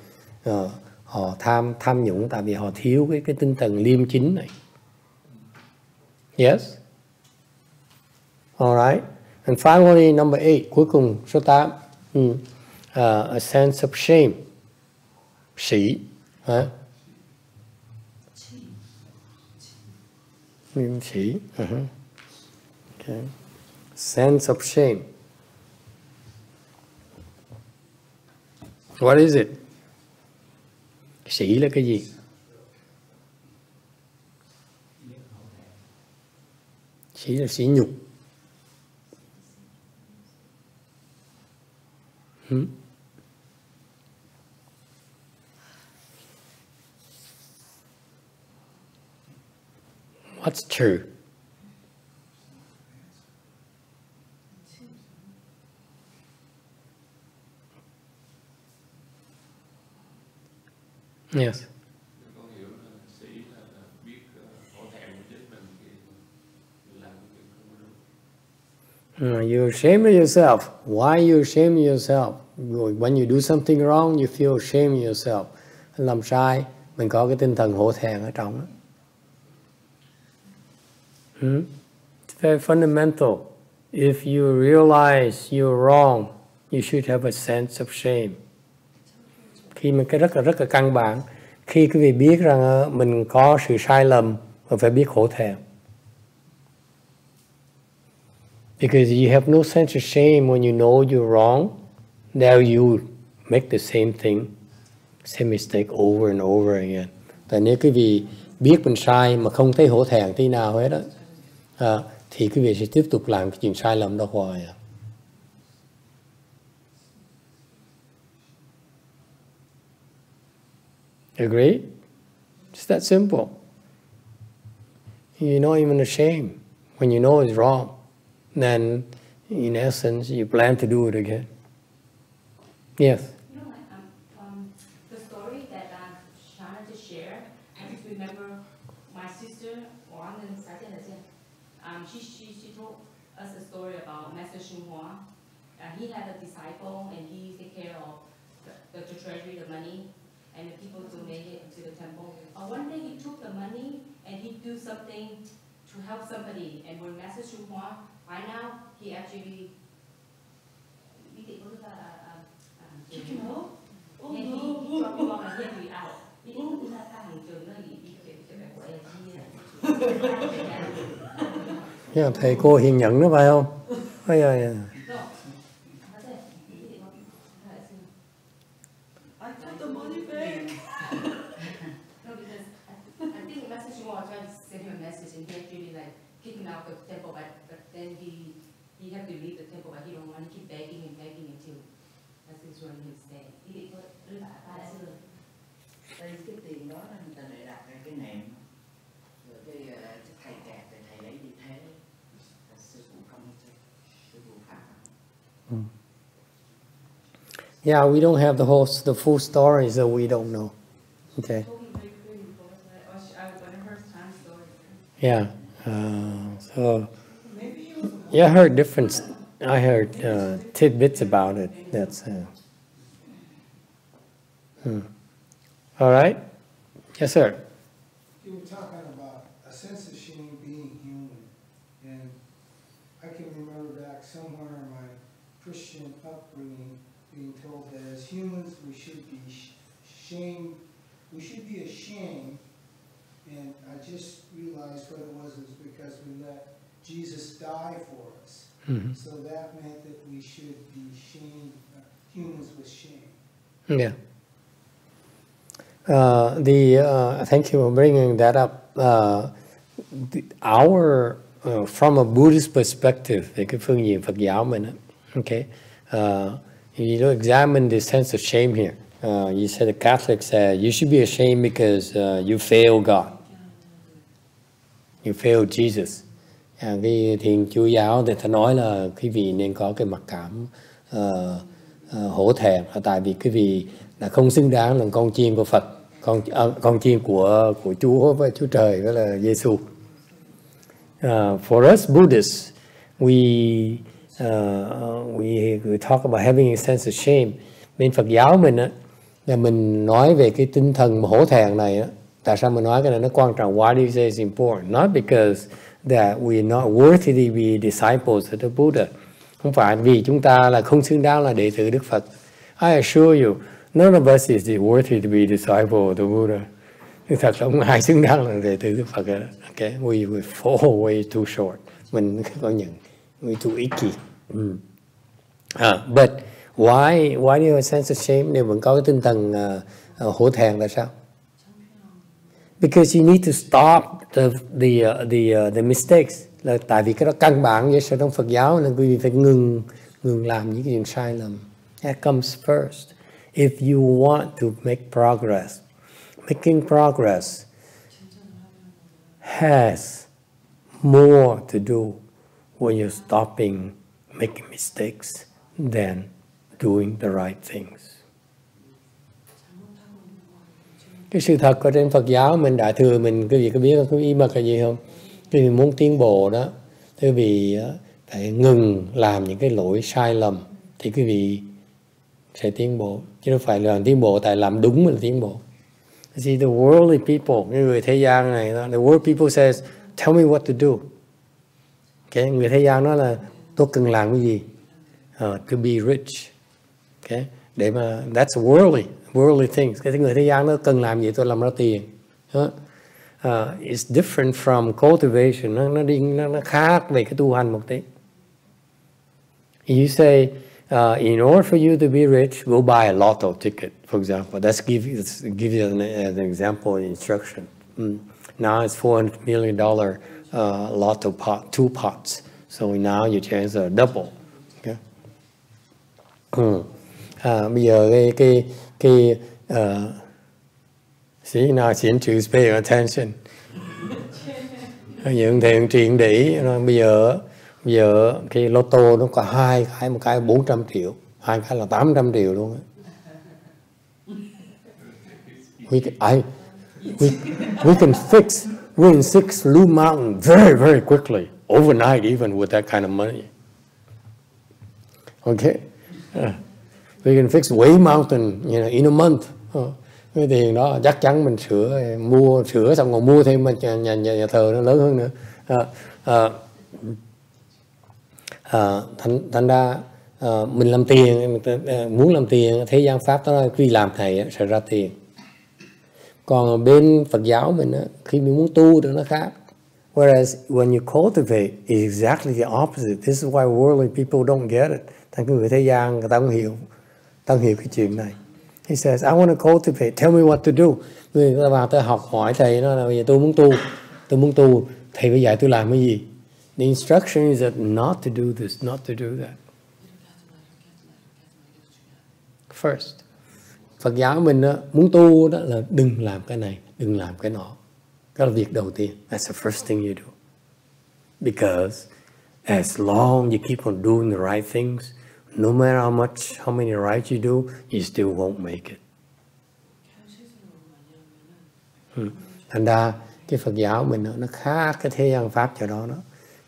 Họ tham nhũng tại vì họ thiếu cái tinh thần liêm chính này. Yes? All right. And finally, number 8, cuối cùng số 8. A sense of shame. Sỉ. Sỉ. Okay. Sense of shame. What is it? Sỉ là cái gì? Sỉ là sỉ nhục. What's true? Yes. You shame yourself. Why you shame yourself? When you do something wrong, you feel shame yourself. Làm sai, mình có cái tinh thần hổ thẹn ở trong đó. It's very fundamental. If you realize you're wrong, you should have a sense of shame. Khi mà cái rất là căn bản, khi quý vị biết rằng mình có sự sai lầm, mình phải biết hổ thẹn. Because you have no sense of shame when you know you're wrong, now you make the same thing, same mistake over and over again. Tại nếu quý vị biết mình sai mà không thấy hổ thẹn tí nào hết đó, thì quý vị sẽ tiếp tục làm cái chuyện sai lầm đó hoài. Agree? It's that simple. You're not even ashamed when you know it's wrong. Then, in essence, you plan to do it again. Yes? You know, the story that I'm trying to share, I just remember my sister, she told us a story about Master YongHua. He had a disciple, and he take care of the treasury, the money, and the people donated to the temple. One day he took the money, and he do something to help somebody, and when Master YongHua, by now, he actually kick him out. Oh no! He dropped him off and he had to be out. He didn't do that hàng trường nó bị thầy cô hiền nhẫn đó phải không? Ôi ơi. I took the money back. No, because I think Master YongHua tried to send him a message, and he actually like kick him out of the temple, but then he had to leave the temple, but he don't want to keep begging and begging until that's his one he stay. He didn't put it back. Tại cái tiền đó người ta lại đặt ra cái nệm, rồi cái thầy kẹt thì thầy lấy đi thế, sư phụ không thế, sư phụ phạt. Yeah, we don't have the full story, so we don't know. Okay. Yeah. So yeah, I heard different. I heard tidbits about it. That's. All right. Yes, sir. You were talking about a sense of shame being human, and I can remember back somewhere in my Christian upbringing being told that as humans we should be shamed. We should be ashamed, and I just realized what it was because we let Jesus die for us. So that meant that we should be shamed, humans with shame. Yeah. Thank you for bringing that up. Our from a Buddhist perspective, về cái phương diện Phật giáo mình, okay, you don't examine the sense of shame here. You said the Catholic said you should be ashamed because you failed God, you failed Jesus. Cái Thiền Chúa giáo thì ta nói là quý vị nên có cái mặc cảm hổ thẹn, tại vì quý vị là không xứng đáng là con chiên của Phật, con chiên của Chúa với Chúa Trời, đó là Giêsu. For us Buddhists, we talk about having a sense of shame. Bên Phật giáo mình á, là mình nói về cái tinh thần hổ thẹn này á. Tại sao mình nói cái này nó quan trọng? Why do you say it's important? Not because that we are not worthy to be disciples of the Buddha. Không phải vì chúng ta là không xứng đáng là đệ tử Đức Phật. I assure you, none of us is worthy to be disciple of the Buddha. Thật là không ai xứng đáng là đệ tử Đức Phật. Okay, we fall way too short. Mình có nhận, we too icky. But why do you have a sense of shame? Nếu vẫn có cái tinh thần hổ thẹn là sao? Because you need to stop the mistakes. Là tại vì cái đó căn bản với trong Phật giáo nên quý vị phải ngừng làm những cái chuyện sai lầm. That comes first. If you want to make progress, making progress has more to do when you're stopping making mistakes than doing the right things. Cái sự thật ở trên Phật giáo mình Đại thừa mình, quý vị có biết cái ý mật là gì không? Quý vị muốn tiến bộ đó, quý vị phải ngừng làm những cái lỗi sai lầm thì quý vị sẽ tiến bộ, chứ không phải là tiến bộ tại làm đúng mình tiến bộ. See, the worldly people, cái người thế gian này, the world people says, tell me what to do. Okay, người thế gian nói là tôi cần làm cái gì? To be rich. Okay, để mà that's worldly things. Cái người thế gian nó cần làm gì tôi làm ra tiền. It's different from cultivation. Nó khác về cái tu hành một tí. You say, in order for you to be rich, go buy a lotto ticket, for example. Let's give you an example instruction. Now it's $400 million lotto pot, 2 pots. So now your chances are double. Okay. Bây giờ cái see now she's paying attention. Những thiện triện đỉ. Bây giờ cái lô tô nó có 2 cái, một cái 400 triệu, 2 cái là 800 triệu luôn. We can fix Blue Mountain very, very quickly, overnight even with that kind of money. Okay? We can fix Way Mountain, in a month. Cái tiền đó chắc chắn mình mua sửa xong còn mua thêm nhà thờ nó lớn hơn nữa. Thành ra mình làm tiền, muốn làm tiền, thế gian pháp đó là khi làm thầy sẽ ra tiền. Còn bên Phật giáo mình khi mình muốn tu thì nó khác. Whereas when you cultivate, it's exactly the opposite. This is why worldly people don't get it. Thành người thế gian người ta không hiểu cái chuyện này. He says, I want to cultivate. Tell me what to do. Người ta vào tôi học hỏi thầy nó là bây giờ tôi muốn tu, thầy phải dạy tôi làm cái gì? The instruction is that not to do this, not to do that. First, Phật giáo mình muốn tu đó là đừng làm cái này, đừng làm cái nọ. Đó là việc đầu tiên. That's the first thing you do. Because as long you keep on doing the right things, no matter how many rights you do, you still won't make it. Thành ra cái Phật giáo mình nó khác cái thế gian pháp chỗ đó.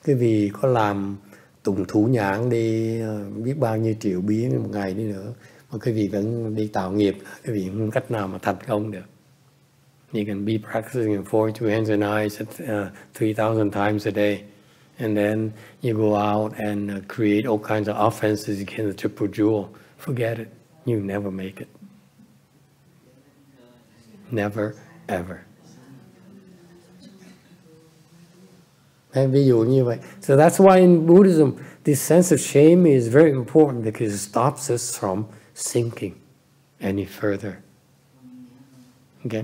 Cái vì có làm tùng thủ nhãn đi biết bao nhiêu triệu biến một ngày đi nữa, mà cái vị vẫn đi tạo nghiệp, cái vị không cách nào mà thành công được. You can be practicing 42 hands and eyes 3,000 times a day. And then you go out and create all kinds of offenses against the triple jewel. Forget it. You never make it. Never, ever. Ví dụ như vậy. So that's why in Buddhism, this sense of shame is very important because it stops us from sinking any further. Okay?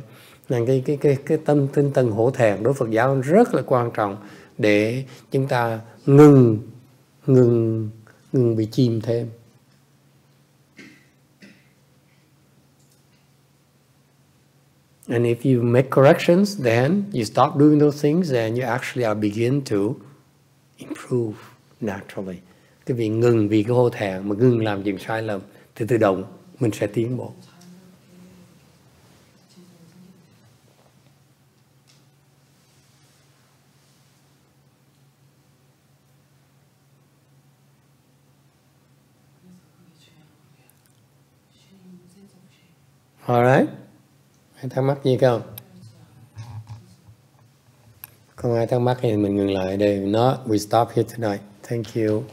Nên cái tinh thần hổ thẹn đối với Phật giáo rất là quan trọng. để chúng ta ngừng bị chìm thêm. And if you make corrections, then you stop doing those things and you actually are begin to improve naturally. Cái việc ngừng vì cái hổ thẹn mà ngừng làm chuyện sai lầm thì tự động mình sẽ tiến bộ. Alright. Ai thắc mắc gì không? Không ai thắc mắc thì mình ngừng lại đây. If not, we stop here tonight. Thank you.